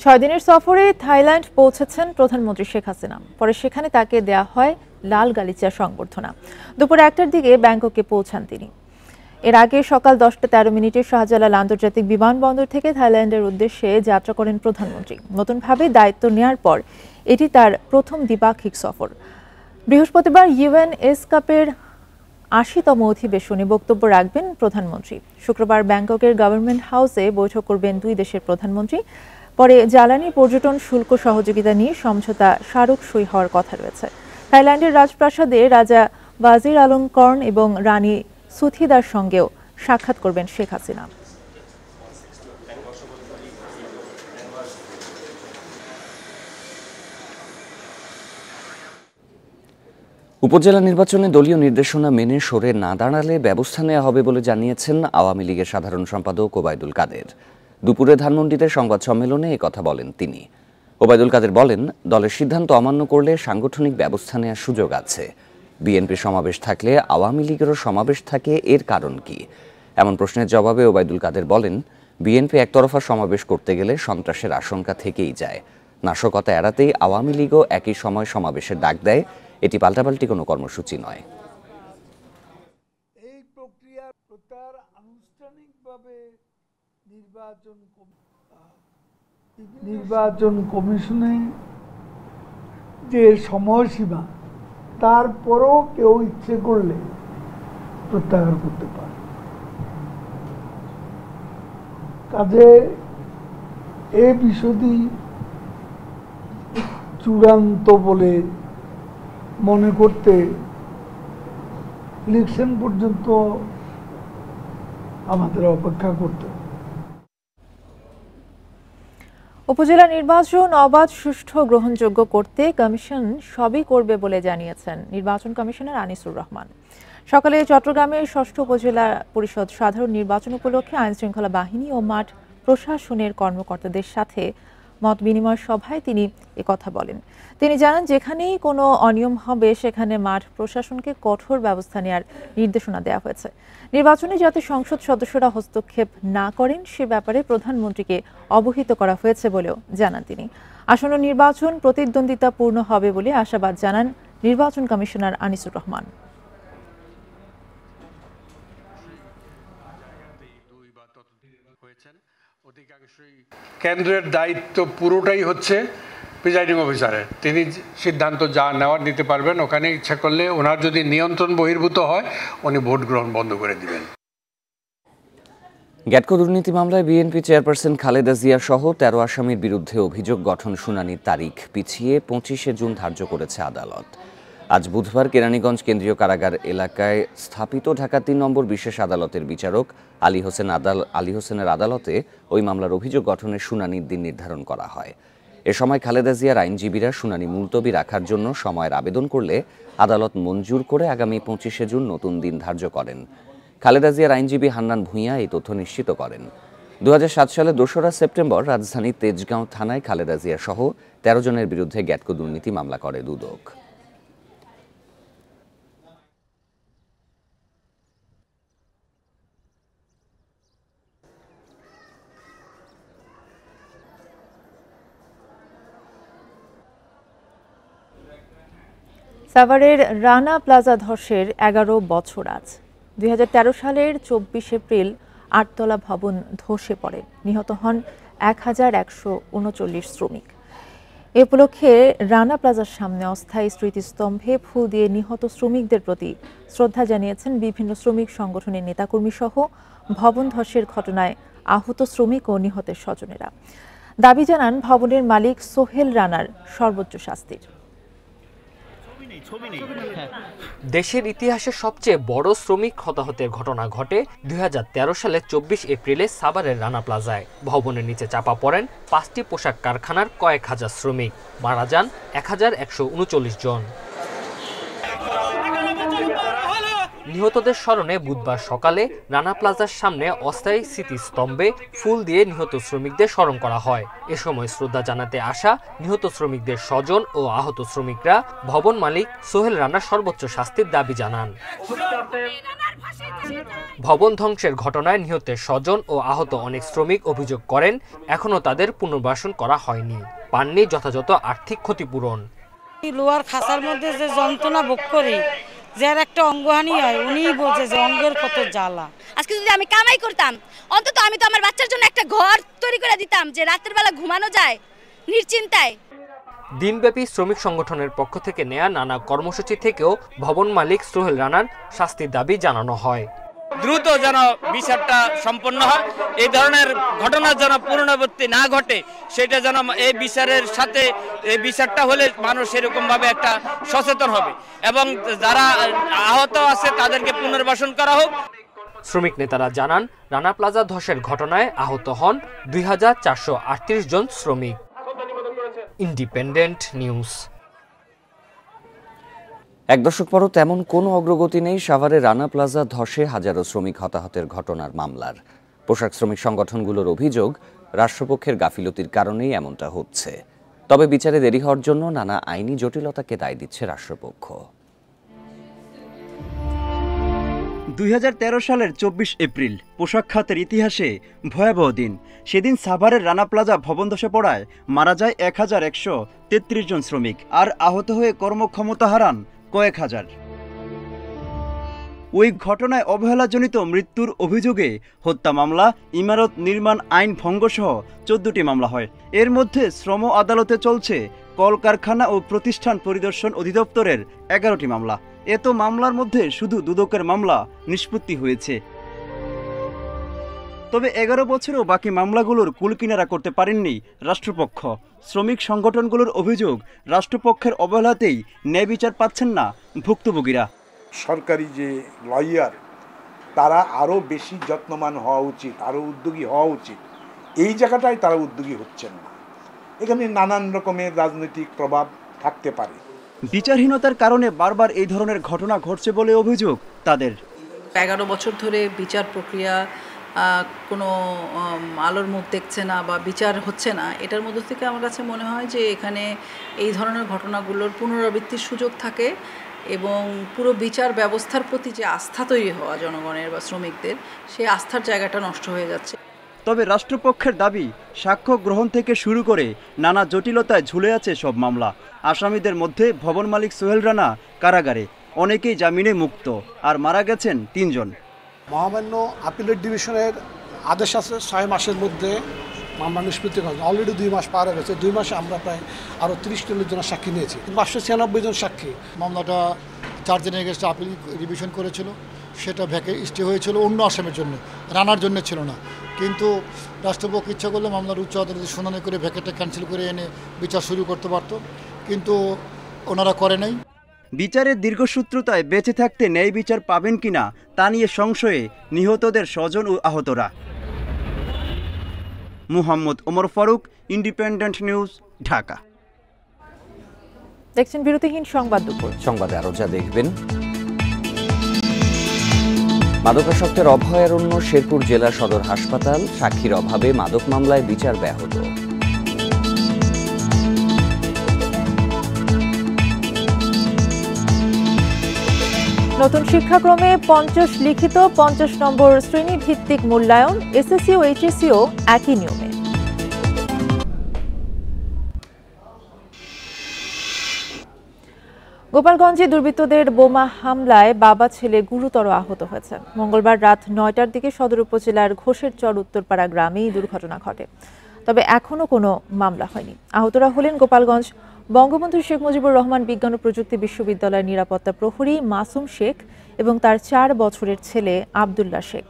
6 দিনের সফরে থাইল্যান্ড পৌঁছেছেন প্রধানমন্ত্রী শেখ হাসিনা। পরে সেখানে তাকে দেয়া হয় লাল গালিচা সংবর্ধনা। দুপুর 1টার দিকে ব্যাংককে পৌঁছান তিনি। এর আগে সকাল 10:13 শাহজালাল আন্তর্জাতিক বিমানবন্দর থেকে থাইল্যান্ডের উদ্দেশ্যে যাত্রা করেন প্রধানমন্ত্রী। নতুনভাবে দায়িত্ব নেয়ার পর এটি তার প্রথম দ্বিপাক্ষিক সফর। বৃহস্পতিবার ইউএনএস কাপের 80তম অধিবেশনে বক্তব্য রাখবেন প্রধানমন্ত্রী। শুক্রবার ব্যাংককের গভর্নমেন্ট হাউসে বৈঠক করবেন 2 দেশের প্রধানমন্ত্রী। পরে জ্বালানি পর্যটন শুল্ক সহযোগিতা নিয়ে সমঝোতা স্মারক সই হওয়ার কথা রয়েছে। থাইল্যান্ডের রাজপ্রাসাদে রাজা ওয়াজির আলংকর্ন এবং রানী সুথিদার সঙ্গেও সাক্ষাৎ করবেন শেখ হাসিনা। উপজেলা নির্বাচনে দলীয় নির্দেশনা মেনে সরে না দাঁড়ালে ব্যবস্থা নেওয়া হবে বলে জানিয়েছেন আওয়ামী লীগের সাধারণ সম্পাদক ওবায়দুল কাদের। দুপুরে ধানমন্ডিতে সংবাদ সম্মেলনে একথা বলেন তিনি। ওবায়দুল কাদের বলেন, দলের সিদ্ধান্ত অমান্য করলে সাংগঠনিক ব্যবস্থা নেওয়ার সুযোগ আছে। বিএনপির সমাবেশ থাকলে আওয়ামী লীগেরও সমাবেশ থাকে, এর কারণ কি? এমন প্রশ্নের জবাবে ওবায়দুল কাদের বলেন, বিএনপি একতরফা সমাবেশ করতে গেলে সন্ত্রাসের আশঙ্কা থেকেই যায়। নাশকতা এড়াতেই আওয়ামী লীগও একই সময় সমাবেশের ডাক দেয়। এটি পাল্টাপাল্টি কোনো কর্মসূচি নয়। এই প্রক্রিয়ার তার আনুষ্ঠানিকভাবে নির্বাচন কমিশনে যে সময়সীমা, তারপরও কেউ ইচ্ছে করলে প্রত্যাহার করতে পারে। কাজে এই বিষয়টি চূড়ান্ত বলে মনে করতে ইলেকশন পর্যন্ত আমাদের অপেক্ষা করতে। উপজেলা নির্বাচন অবাধ, সুষ্ঠু, গ্রহণযোগ্য করতে কমিশন সবই করবে বলে জানিয়েছেন নির্বাচন কমিশনার আনিসুর রহমান। সকালে চট্টগ্রামের 6ষ্ঠ উপজেলা পরিষদ সাধারণ নির্বাচন উপলক্ষে আইনশৃঙ্খলা বাহিনী ও মাঠ প্রশাসনের কর্মকর্তাদের সাথে মত বিনিময় সভায় তিনি একথা বলেন। তিনি জানান, যেখানেই কোনো অনিয়ম হবে সেখানে মাঠ প্রশাসনকে কঠোর ব্যবস্থা নেওয়ার নির্দেশনা দেওয়া হয়েছে। নির্বাচনে যাতে সংসদ সদস্যরা হস্তক্ষেপ না করেন সে ব্যাপারে প্রধানমন্ত্রীকে অবহিত করা হয়েছে বলেও জানান তিনি। আসন্ন নির্বাচন প্রতিদ্বন্দ্বিতাপূর্ণ হবে বলে আশাবাদ জানান নির্বাচন কমিশনার আনিসুর রহমান। কেন্দ্রের দায়িত্ব পুরোটাই হচ্ছে প্রিজাইডিং অফিসারের। তিনি সিদ্ধান্ত যা নেওয়ার নিতে পারবেন। ওখানে ইচ্ছা করলে ওনার যদি নিয়ন্ত্রণ বহির্ভূত হয় উনি ভোট গ্রহণ বন্ধ করে দিবেন। গ্যাটকো দুর্নীতি মামলায় বিএনপি চেয়ারপারসন খালেদা জিয়া সহ 13 আসামির বিরুদ্ধে অভিযোগ গঠন শুনানির তারিখ পিছিয়ে 25শে জুন ধার্য করেছে আদালত। আজ বুধবার কেরানীগঞ্জ কেন্দ্রীয় কারাগার এলাকায় স্থাপিত ঢাকা ৩ নম্বর বিশেষ আদালতের বিচারক আলী হোসেনের আদালতে ওই মামলার অভিযোগ গঠনের শুনানির দিন নির্ধারণ করা হয়। এ সময় খালেদা জিয়ার আইনজীবীরা শুনানি মুলতবি রাখার জন্য সময়ের আবেদন করলে আদালত মঞ্জুর করে আগামী ২৫শে জুন নতুন দিন ধার্য করেন। খালেদা জিয়ার আইনজীবী হান্নান ভূঁইয়া এই তথ্য নিশ্চিত করেন। ২০০৭ সালে ২রা সেপ্টেম্বর রাজধানীর তেজগাঁও থানায় খালেদা জিয়া সহ ১৩ জনের বিরুদ্ধে গ্যাটকো দুর্নীতি মামলা করে দুদক। সাভারের রানা প্লাজা ধসের ১১ বছর আজ। ২০১৩ সালের ২৪ এপ্রিল ৮তলা ভবন ধসে পড়ে, নিহত হন ১,১৩৯ শ্রমিক। এ উপলক্ষে রানা প্লাজার সামনে অস্থায়ী স্মৃতিস্তম্ভে ফুল দিয়ে নিহত শ্রমিকদের প্রতি শ্রদ্ধা জানিয়েছেন বিভিন্ন শ্রমিক সংগঠনের নেতাকর্মী সহ ভবন ধসের ঘটনায় আহত শ্রমিক ও নিহতের স্বজনেরা। দাবি জানান ভবনের মালিক সোহেল রানার সর্বোচ্চ শাস্তির। দেশের ইতিহাসে সবচেয়ে বড় শ্রমিক হতাহতের ঘটনা ঘটে ২০১৩ সালে ২৪ এপ্রিলে সাভারের রানা প্লাজায়। ভবনের নিচে চাপা পড়েন ৫টি পোশাক কারখানার কয়েক হাজার শ্রমিক, মারা যান ১,১৩৯ জন। নিহতদের স্মরণে বুধবার সকালে রানা প্লাজার সামনে অস্থায়ী স্মৃতিস্তম্ভে ফুল দিয়ে নিহত শ্রমিকদের স্মরণ করা হয়। এ সময় শ্রদ্ধা জানাতে আসা নিহত শ্রমিকদের স্বজন ও আহত শ্রমিকরা ভবন মালিক সোহেল রানার সর্বোচ্চ শাস্তির দাবি জানান। ভবন ধ্বংসের ঘটনায় নিহতের স্বজন ও আহত অনেক শ্রমিক অভিযোগ করেন এখনও তাদের পুনর্বাসন করা হয়নি, পাননি যথাযথ আর্থিক ক্ষতিপূরণ। লোহার খাঁচার মধ্যে যে যন্ত্রণা ভোগ করি, যার একটা অঙ্গহানি হয়, উনিই বোঝে যে অঙ্গের কত জ্বালা। আজকে যদি আমি কামাই করতাম, অন্তত আমি তো আমার বাচ্চার জন্য একটা ঘর তৈরি করে দিতাম, যে রাতের বেলা ঘুমানো যায় নিশ্চিন্তায়। দিনব্যাপী শ্রমিক সংগঠনের পক্ষ থেকে নেয়া নানা কর্মসূচি থেকেও ভবন মালিক সোহেল রানার শাস্তির দাবি জানানো হয়। দ্রুত যেন বিচারটা সম্পন্ন হয়, এই ধরনের ঘটনা যেন পুনরাবৃত্তি না ঘটে, সেটা যেন এই বিচারের সাথে এই বিচারটা হলে মানুষ এরকম ভাবে একটা সচেতন হবে এবং যারা আহত আছে তাদেরকে পুনর্বাসন করা হোক। শ্রমিক নেতারা জানান রানা প্লাজা ধসের ঘটনায় আহত হন ২,৪৩৮ জন শ্রমিক। Independent news. এক দশক পরও তেমন কোনো অগ্রগতি নেই সাভারের রানা প্লাজা ধসে হাজারো শ্রমিক হতাহতের ঘটনার মামলার। পোশাক শ্রমিক সংগঠনগুলোর অভিযোগ রাষ্ট্রপক্ষের গাফিলতির কারণেই এমনটা হচ্ছে। তবে বিচারে দেরি হওয়ার জন্য নানা আইনি জটিলতাকে দায় দিচ্ছে রাষ্ট্রপক্ষ। ২০১৩ সালের ২৪ এপ্রিল পোশাক খাতের ইতিহাসে ভয়াবহ দিন। সেদিন সাভারের রানা প্লাজা ভবন ধসে পড়ায় মারা যায় ১,১৩৩ জন শ্রমিক, আর আহত হয়ে কর্মক্ষমতা হারান কয়েক হাজার। ওই ঘটনায় অবহেলাজনিত মৃত্যুর অভিযোগে হত্যা মামলা, ইমারত নির্মাণ আইন ভঙ্গসহ ১৪টি মামলা হয়। এর মধ্যে শ্রম আদালতে চলছে কলকারখানা ও প্রতিষ্ঠান পরিদর্শন অধিদপ্তরের ১১টি মামলা। এত মামলার মধ্যে শুধু দুদকের মামলা নিষ্পত্তি হয়েছে। তবে ১১ বছরেও বাকি মামলাগুলোর কুলকিনারা করতে পারেননি রাষ্ট্রপক্ষ। শ্রমিক সংগঠনগুলোর অভিযোগ রাষ্ট্রপক্ষের অবহেলাতেই ন্যায় বিচার পাচ্ছেন না ভুক্তভোগীরা। সরকারি যে লয়ার তারা আরও বেশি যত্নবান হওয়া উচিত, আরও উদ্যোগী হওয়া উচিত। এই জায়গাটায় তারা উদ্যোগী হচ্ছেন না। এখানে নানান রকমের রাজনৈতিক প্রভাব থাকতে পারে। বিচারহীনতার কারণে বারবার এই ধরনের ঘটনা ঘটছে বলে অভিযোগ তাদের। ১১ বছর ধরে বিচার প্রক্রিয়া কোনো আলোর মুখ দেখছে না বা বিচার হচ্ছে না, এটার মধ্য থেকে আমার কাছে মনে হয় যে এখানে এই ধরনের ঘটনাগুলোর পুনরাবৃত্তির সুযোগ থাকে এবং পুরো বিচার ব্যবস্থার প্রতি যে আস্থা তৈরি হওয়া জনগণের বা শ্রমিকদের, সেই আস্থার জায়গাটা নষ্ট হয়ে যাচ্ছে। তবে রাষ্ট্রপক্ষের দাবি, সাক্ষ্য গ্রহণ থেকে শুরু করে নানা জটিলতায় ঝুলে আছে সব মামলা। আসামিদের মধ্যে ভবন মালিক সোহেল রানা কারাগারে, অনেকেই জামিনে মুক্ত, আর মারা গেছেন ৩ জন। মহামান্য আপিলেট ডিভিশনের আদেশ আছে ৬ মাসের মধ্যে মামলা নিষ্পত্তি করা। অলরেডি 2 মাস পার হয়ে গেছে। 2 মাসে আমরা প্রায় আরও ৩০ জনের সাক্ষী নিয়েছি, ৫৯৬ জন সাক্ষী। মামলাটা 4 দিনের এগেস্টে আপিল রিভিশন করেছিল, সেটা ভ্যাকে স্টে হয়েছিল অন্য আসামের জন্য, রানার জন্য ছিল না। কিন্তু রাষ্ট্রপক্ষ ইচ্ছা করলে মামলার উচ্চ আদালতে শুনানি করে ভ্যাকেটটা ক্যান্সেল করে এনে বিচার শুরু করতে পারত, কিন্তু ওনারা করে নাই। বিচারের দীর্ঘসূত্রতায় বেঁচে থাকতে ন্যায় বিচার পাবেন কিনা তা নিয়ে সংশয়ে নিহতদের স্বজন ও আহতরা। Muhammad Omar Faruk, independent news, Dhaka. দেখছেন বিরতিহীন সংবাদ দুপুর। সংবাদে আরো যা দেখবেন, মাদকাসক্তের অভয়ারণ্য শেরপুর জেলা সদর হাসপাতাল, সাক্ষীর অভাবে মাদক মামলায় বিচার ব্যাহত। নতুন শিক্ষাক্রমে 50 লিখিত 50 নম্বর শ্রেণী ভিত্তিক মূল্যায়ন, এসএসসি ও এইচএসসিও একই নিয়মে। গোপালগঞ্জে দুর্বৃত্তদের বোমা হামলায় বাবা ছেলে গুরুতর আহত হয়েছে। মঙ্গলবার রাত 9টার দিকে সদর উপজেলার ঘোষেরচর উত্তরপাড়া গ্রামে এই দুর্ঘটনা ঘটে। তবে এখনো কোনো মামলা হয়নি। আহতরা হলেন গোপালগঞ্জ বঙ্গবন্ধু শেখ মুজিবুর রহমান বিজ্ঞান ও প্রযুক্তি বিশ্ববিদ্যালয়ের নিরাপত্তা প্রহরী মাসুম শেখ এবং তার 4 বছরের ছেলে আব্দুল্লাহ শেখ।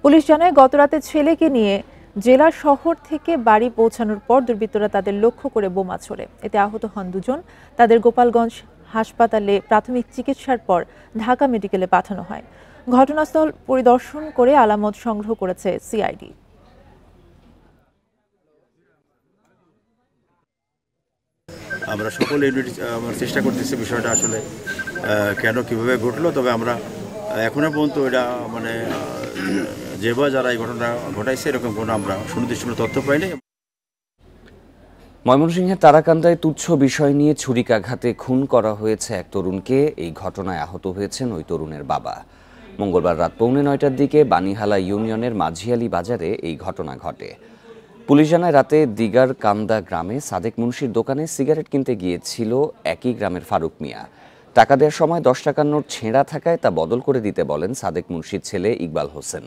পুলিশ জানায়, গতরাতে ছেলেকে নিয়ে জেলা শহর থেকে বাড়ি পৌঁছানোর পর দুর্বৃত্তরা তাদের লক্ষ্য করে বোমা ছোড়ে। এতে আহত হন 2 জন। তাদের গোপালগঞ্জ হাসপাতালে প্রাথমিক চিকিৎসার পর ঢাকা মেডিকেলে পাঠানো হয়। ঘটনাস্থল পরিদর্শন করে আলামত সংগ্রহ করেছে সিআইডি। আমরা সকল ইউনিট আমরা চেষ্টা করতেছি বিষয়টা আসলে কেন কিভাবে ঘটলো। তবে আমরা এখনো পর্যন্ত এটা মানে যেভাবে যারা এই ঘটনা ঘটাইছে এরকম কোনো আমরা সুনির্দিষ্ট তথ্য পাইনি। ময়মনসিংহের তারাকান্দায় তুচ্ছ বিষয় নিয়ে ছুরিকাঘাতে খুন করা হয়েছে এক তরুণকে। এই ঘটনায় আহত হয়েছেন ওই তরুণের বাবা। মঙ্গলবার রাত 8:45টার দিকে বানিহালা ইউনিয়নের মাঝিয়ালি বাজারে এই ঘটনা ঘটে। পুলিশ জানায়, রাতে দিগার কান্দা গ্রামে সাদেক মুন্সির দোকানে সিগারেট কিনতে গিয়েছিল একই গ্রামের ফারুক মিয়া। টাকা দেওয়ার সময় 10 টাকার নোট ছেঁড়া থাকায় তা বদল করে দিতে বলেন সাদেক মুন্সির ছেলে ইকবাল হোসেন।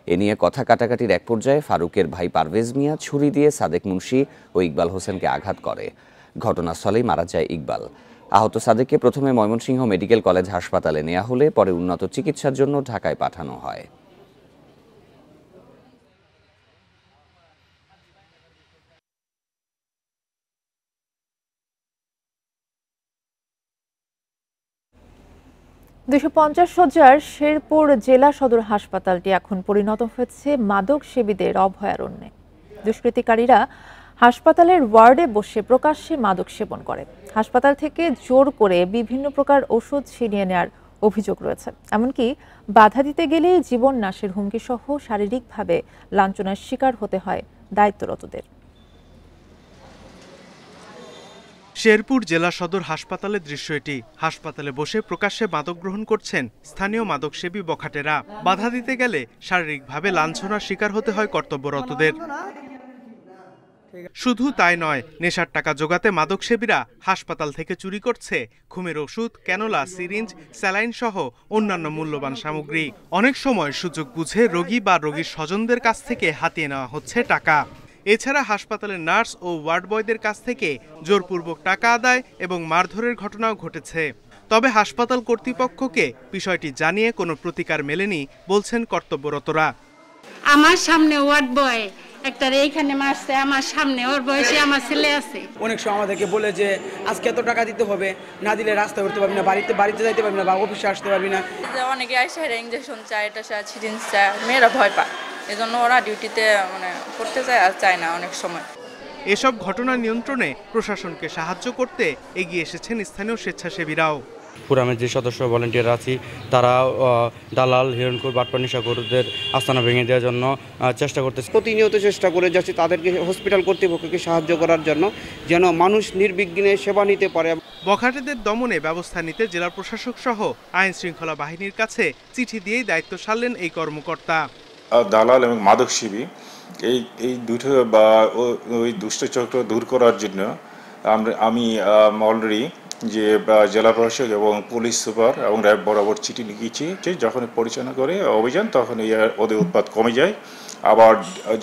এ নিয়ে কথা কাটাকাটির এক পর্যায়ে ফারুকের ভাই পারভেজ মিয়া ছুরি দিয়ে সাদেক মুন্সি ও ইকবাল হোসেনকে আঘাত করে। ঘটনাস্থলেই মারা যায় ইকবাল। আহত সাদেককে প্রথমে ময়মনসিংহ মেডিকেল কলেজ হাসপাতালে নেওয়া হলে পরে উন্নত চিকিৎসার জন্য ঢাকায় পাঠানো হয়। $250 শয্যার শেরপুর জেলা সদর হাসপাতালটি এখন পরিণত হয়েছে মাদক সেবীদের অভয়ারণ্যে। দুষ্কৃতিকারীরা হাসপাতালের ওয়ার্ডে বসে প্রকাশ্যে মাদক সেবন করে। হাসপাতাল থেকে জোর করে বিভিন্ন প্রকার ওষুধ ছিনিয়ে নেওয়ার অভিযোগ রয়েছে। এমনকি বাধা দিতে গেলেই জীবন নাশের হুমকি সহ শারীরিকভাবে লাঞ্ছনার শিকার হতে হয় দায়িত্বরতদের। শেরপুর জেলা সদর হাসপাতালের দৃশ্য এটি। হাসপাতালে বসে প্রকাশ্যে মাদক গ্রহণ করছেন স্থানীয় মাদকসেবী বখাটেরা। বাধা দিতে গেলে শারীরিকভাবে লাঞ্ছনার শিকার হতে হয় কর্তব্যরতদের। শুধু তাই নয়, নেশার টাকা জোগাতে মাদকসেবীরা হাসপাতাল থেকে চুরি করছে ঘুমের ওষুধ, ক্যানোলা, সিরিঞ্জ, স্যালাইন সহ অন্যান্য মূল্যবান সামগ্রী। অনেক সময় সুযোগ বুঝে রোগী বা রোগীর স্বজনদের কাছ থেকে হাতিয়ে নেওয়া হচ্ছে টাকা। এছাড়া হাসপাতালের নার্স ও ওয়ার্ড বয়দের কাছ থেকে জোরপূর্বক টাকা আদায় এবং মারধরের ঘটনাও ঘটেছে। তবে হাসপাতাল কর্তৃপক্ষকে বিষয়টি জানিয়ে কোনো প্রতিকার মেলেনি বলছেন কর্তব্যরতরা। আমার সামনে ওয়ার্ড বয় একটা এইখানে মারছে, আমার সামনে ওর বয়সে আমার ছেলে আছে। অনেক সময় আমাদেরকে বলে যে আজকে এত টাকা দিতে হবে, না দিলে রাস্তা করতে পারবি না, বাড়িতে যাইতে পারবি না বা অফিসে আসতে পারবি না। অনেকে আইসা ইঞ্জেকশন চায়, এটা চায়, সিরিঞ্জ চায়, মেয়েরা ভয় পায়, এজন্য ওরা ডিউটিতে করতে চায় আর চায় না অনেক সময়। এসব ঘটনা নিয়ন্ত্রণে প্রশাসনকে সাহায্য করতে এগিয়ে এসেছেন স্থানীয় স্বেচ্ছাসেবীরাও। পুরামের যে সদস্য ভলেন্টিয়ার আছি তারা দালাল, হিরণখোর, বাটপার, নেশাখোরদের আস্তানা ভেঙে দেওয়ার জন্য চেষ্টা করতেছে। প্রতিনিয়ত চেষ্টা করে যাচ্ছে তাদেরকে হসপিটাল কর্তৃপক্ষকে সাহায্য করার জন্য, যেন মানুষ নির্বিঘ্নে সেবা নিতে পারে। বখাটেদের দমনে ব্যবস্থা নিতে জেলা প্রশাসক সহ আইন শৃঙ্খলা বাহিনীর কাছে চিঠি দিয়েই দায়িত্ব সারলেন এই কর্মকর্তা। দালাল এবং মাদকসেবী এই দুটো বা ওই দুষ্টচক্র দূর করার জন্য আমি অলরেডি যে জেলা প্রশাসক এবং পুলিশ সুপার এবং র্যাব বরাবর চিঠি লিখেছি। যখন পরিচালনা করে অভিযান তখন ওদের উৎপাত কমে যায়,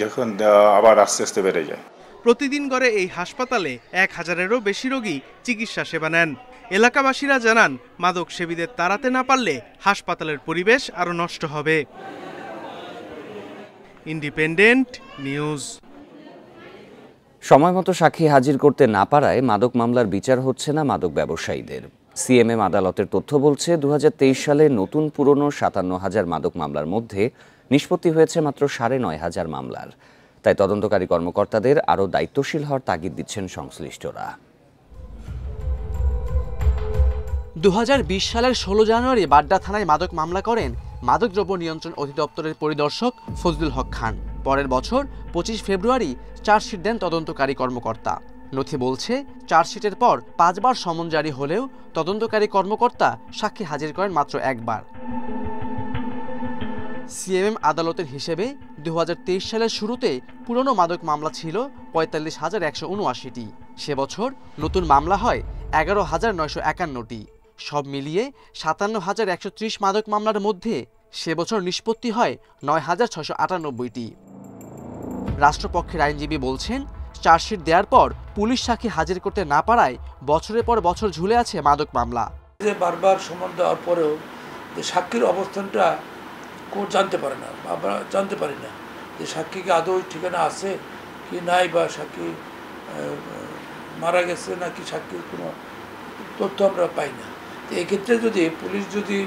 যখন আবার আস্তে আস্তে বেড়ে যায়। প্রতিদিন গড়ে এই হাসপাতালে 1000-এরও বেশি রোগী চিকিৎসা সেবা নেন। এলাকাবাসীরা জানান, মাদক সেবীদের তাড়াতে না পারলে হাসপাতালের পরিবেশ আরও নষ্ট হবে। Independent news. সময়মতো সাক্ষী হাজির করতে না পারায় মাদক মামলার বিচার হচ্ছে না মাদক ব্যবসায়ীদের। সিএমএম আদালতের তথ্য বলছে 2023 সালে নতুন পুরনো 57,000 মাদক মামলার মধ্যে নিষ্পত্তি হয়েছে মাত্র 9,500 মামলার। তাই তদন্তকারী কর্মকর্তাদের আরও দায়িত্বশীল হওয়ার তাগিদ দিচ্ছেন সংশ্লিষ্টরা। 2020 সালের 16 জানুয়ারি বাড্ডা থানায় মাদক মামলা করেন মাদকদ্রব্য নিয়ন্ত্রণ অধিদপ্তরের পরিদর্শক ফজলুল হক খান। পরের বছর 25 ফেব্রুয়ারি চার্জশিট দেন তদন্তকারী কর্মকর্তা। নথি বলছে, চার্জশিটের পর 5 বার সমন জারি হলেও তদন্তকারী কর্মকর্তা সাক্ষী হাজির করেন মাত্র একবার। সিএমএম আদালতের হিসেবে 2023 সালের শুরুতে পুরনো মাদক মামলা ছিল 45,179টি। সে বছর নতুন মামলা হয় 11,951টি। সব মিলিয়ে 57,130 মাদক মামলার মধ্যে সে বছর নিষ্পত্তি হয় 9,698টি। রাষ্ট্রপক্ষের আইনজীবী বলছেন, চার্জশিট দেওয়ার পর পুলিশ সাক্ষী হাজির করতে না পারায় বছরের পর বছর ঝুলে আছে মাদক মামলা। বারবার সমন দেওয়ার পরেও যে সাক্ষীর অবস্থানটা কোর্ট জানতে পারে না, আমরা জানতে পারি না যে সাক্ষীকে আদৌ ঠিকানা আছে কি নাই, বা সাক্ষী মারা গেছে নাকি সাক্ষীর কোনো তথ্য আমরা পাই না। তো এক্ষেত্রে যদি পুলিশ যদি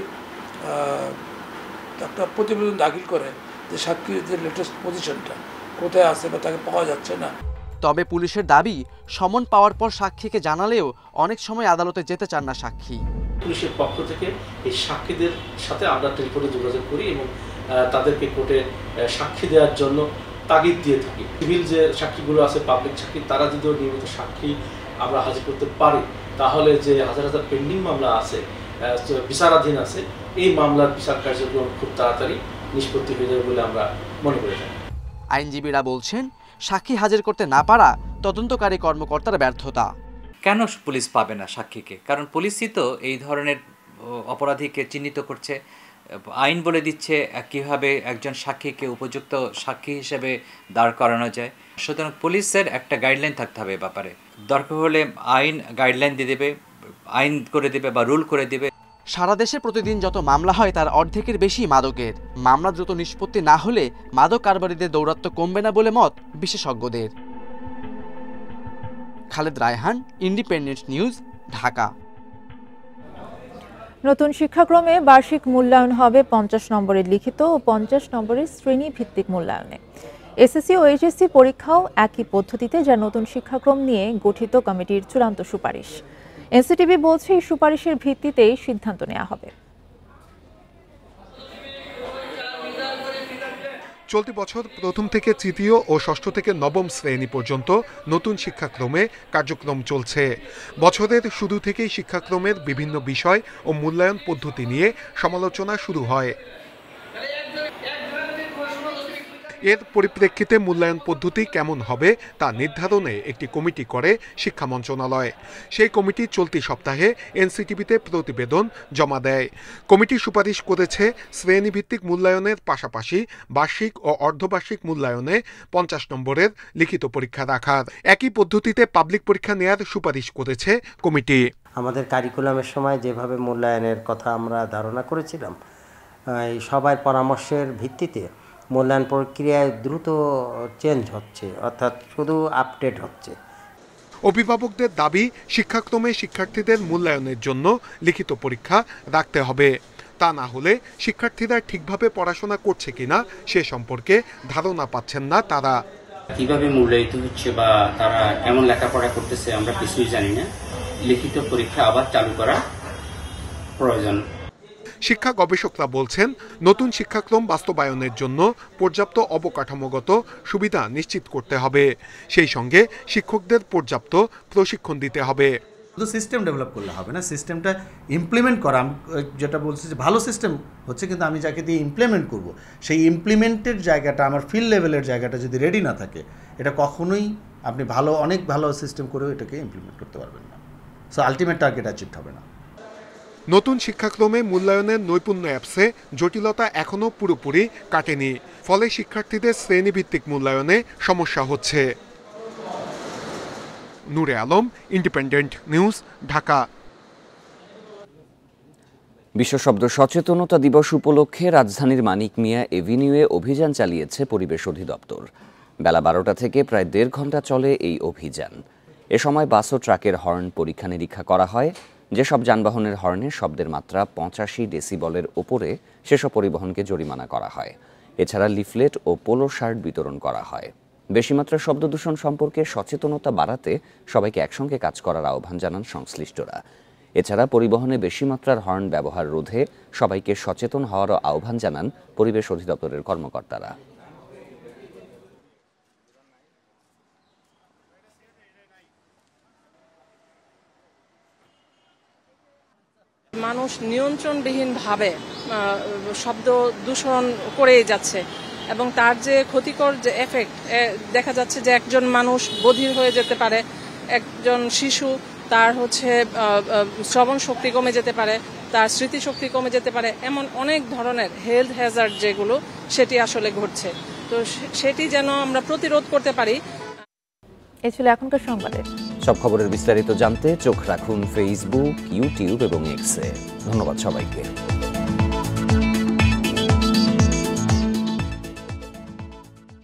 একটা প্রতিবেদন দাখিল করে যে সাক্ষীর যে লেটেস্ট পজিশনটা কোথায় আছে বা তাকে পাওয়া যাচ্ছে না। তবে পুলিশের দাবি, সমন পাওয়ার পর সাক্ষীকে জানালেও অনেক সময় আদালতে যেতে চান না সাক্ষী। পুলিশের পক্ষ থেকে এই সাক্ষীদের সাথে আমরা টেলিফোনে যোগাযোগ করি এবং তাদেরকে কোর্টে সাক্ষী দেওয়ার জন্য তাগিদ দিয়ে থাকি। সিভিল যে সাক্ষীগুলো আছে, পাবলিক সাক্ষী, তারা যদিও নিয়মিত সাক্ষী আমরা হাজির করতে পারি, তাহলে যে হাজার হাজার পেন্ডিং মামলা আছে, বিচারাধীন আছে, এই মামলার বিচার কার্যক্রম খুব তাড়াতাড়ি নিষ্পত্তি হয়ে যাবে বলে আমরা মনে করে থাকি। আইনজীবীরা বলছেন, সাক্ষী হাজির করতে না পারা তদন্তকারী কর্মকর্তার ব্যর্থতা। কেন পুলিশ পাবে না সাক্ষীকে? কারণ পুলিশই তো এই ধরনের অপরাধীকে চিহ্নিত করছে, আইন বলে দিচ্ছে কিভাবে একজন সাক্ষীকে উপযুক্ত সাক্ষী হিসেবে দাঁড় করানো যায়। সুতরাং পুলিশের একটা গাইডলাইন থাকতে হবে ব্যাপারে। দরকার হলে আইন গাইডলাইন দিয়ে দেবে, আইন করে দেবে বা রুল করে দেবে। সারা দেশে প্রতিদিন যত মামলা হয় তার অর্ধেকের বেশি মাদকের। মামলা দ্রুত নিষ্পত্তি না হলে মাদক কারবারিদের দৌরাত্ম্য কমবে না বলে মত বিশেষজ্ঞদের। Khaled Raihan, independent news, Dhaka. নতুন শিক্ষাক্রমে বার্ষিক মূল্যায়ন হবে 50 নম্বরের লিখিত ও 50 নম্বরের শ্রেণী ভিত্তিক মূল্যায়নে। এসএসসি ও এইচএসসি পরীক্ষাও একই পদ্ধতিতে, যা নতুন শিক্ষাক্রম নিয়ে গঠিত কমিটির চূড়ান্ত সুপারিশ। এনসিটিবি বলছে, এই সুপারিশের ভিত্তিতেই সিদ্ধান্ত নেওয়া হবে। চলতি বছর প্রথম থেকে তৃতীয় ও ষষ্ঠ থেকে নবম শ্রেণী পর্যন্ত নতুন শিক্ষাক্রমে কার্যক্রম চলছে। বছরের শুরু থেকেই শিক্ষাক্রমের বিভিন্ন বিষয় ও মূল্যায়ন পদ্ধতি নিয়ে সমালোচনা শুরু হয়। এর পরিপ্রেক্ষিতে মূল্যায়ন পদ্ধতি কেমন হবে তা নির্ধারণে একটি কমিটি করে শিক্ষা মন্ত্রণালয়। সেই কমিটি চলতি সপ্তাহে এনসিটিবিতে প্রতিবেদন জমা দেয়। কমিটি সুপারিশ করেছে শ্রেণীভিত্তিক মূল্যায়নের পাশাপাশি বার্ষিক ও অর্ধবার্ষিক মূল্যায়নে 50 নম্বরের লিখিত পরীক্ষা রাখার। একই পদ্ধতিতে পাবলিক পরীক্ষা নেয়ার সুপারিশ করেছে কমিটি। আমাদের কারিকুলামের সময় যেভাবে মূল্যায়নের কথা আমরা ধারণা করেছিলাম, সবার পরামর্শের ভিত্তিতে মূল্যায়ন প্রক্রিয়ায় দ্রুত চেঞ্জ হচ্ছে, অর্থাৎ শুধু আপডেট হচ্ছে। অভিভাবকদের দাবি, শিক্ষাক্রমে শিক্ষার্থীদের মূল্যায়নের জন্য লিখিত পরীক্ষা রাখতে হবে। তা না হলে শিক্ষার্থীরা ঠিকভাবে পড়াশোনা করছে কিনা সে সম্পর্কে ধারণা পাচ্ছেন না তারা। কিভাবে মূল্যায়িত হচ্ছে বা তারা কেমন লেখাপড়া করতেছে আমরা কিছুই জানি না। লিখিত পরীক্ষা আবার চালু করা প্রয়োজন। শিক্ষা গবেষকরা বলছেন, নতুন শিক্ষাক্রম বাস্তবায়নের জন্য পর্যাপ্ত অবকাঠামোগত সুবিধা নিশ্চিত করতে হবে। সেই সঙ্গে শিক্ষকদের পর্যাপ্ত প্রশিক্ষণ দিতে হবে। শুধু সিস্টেম ডেভেলপ করলে হবে না, সিস্টেমটা ইমপ্লিমেন্ট করা। আমি যেটা বলছি যে ভালো সিস্টেম হচ্ছে, কিন্তু আমি যাকে দিয়ে ইমপ্লিমেন্ট করব, সেই ইমপ্লিমেন্টের জায়গাটা, আমার ফিল্ড লেভেলের জায়গাটা যদি রেডি না থাকে, এটা কখনোই আপনি অনেক ভালো সিস্টেম করেও এটাকে ইমপ্লিমেন্ট করতে পারবেন না। সো আলটিমেট টার্গেট অ্যাচিভড হবে না। নতুন শিক্ষাক্রমে মূল্যায়নের নৈপুণ্য অ্যাপসে জটিলতা এখনও পুরোপুরি কাটেনি। ফলে শিক্ষার্থীদের শ্রেণীভিত্তিক মূল্যায়নে সমস্যা হচ্ছে। নূরে আলম, ইন্ডিপেন্ডেন্ট নিউজ, ঢাকা। বিশ্ব শব্দ সচেতনতা দিবস উপলক্ষে রাজধানীর মানিক মিয়া এভিনিউয়ে অভিযান চালিয়েছে পরিবেশ অধিদপ্তর। বেলা 12টা থেকে প্রায় 1.5 ঘন্টা চলে এই অভিযান। এ সময় বাস ও ট্রাকের হর্ন পরীক্ষা নিরীক্ষা করা হয়। যেসব যানবাহনের হর্নে শব্দের মাত্রা 85 ডেসিবলের ওপরে সেসব পরিবহনকে জরিমানা করা হয়। এছাড়া লিফলেট ও পোলো শার্ট বিতরণ করা হয়। বেশি মাত্রার শব্দ দূষণ সম্পর্কে সচেতনতা বাড়াতে সবাইকে একসঙ্গে কাজ করার আহ্বান জানান সংশ্লিষ্টরা। এছাড়া পরিবহনে বেশি মাত্রার হর্ন ব্যবহার রোধে সবাইকে সচেতন হওয়ারও আহ্বান জানান পরিবেশ অধিদপ্তরের কর্মকর্তারা। মানুষ নিয়ন্ত্রণবিহীনভাবে শব্দ দূষণ করেই যাচ্ছে এবং তার যে ক্ষতিকর যে এফেক্ট দেখা যাচ্ছে যে একজন মানুষ বধির হয়ে যেতে পারে, একজন শিশু তার শ্রবণ শক্তি কমে যেতে পারে, তার স্মৃতিশক্তি কমে যেতে পারে, এমন অনেক ধরনের হেলথ হ্যাজার্ড যেগুলো সেটি আসলে ঘটছে। তো সেটি যেন আমরা প্রতিরোধ করতে পারি। এ ছিল এখনকার সংবাদে। সব খবরের বিস্তারিত জানতে চোখ রাখুন ফেসবুক, ইউটিউব এবং এক্সে। ধন্যবাদ সবাইকে।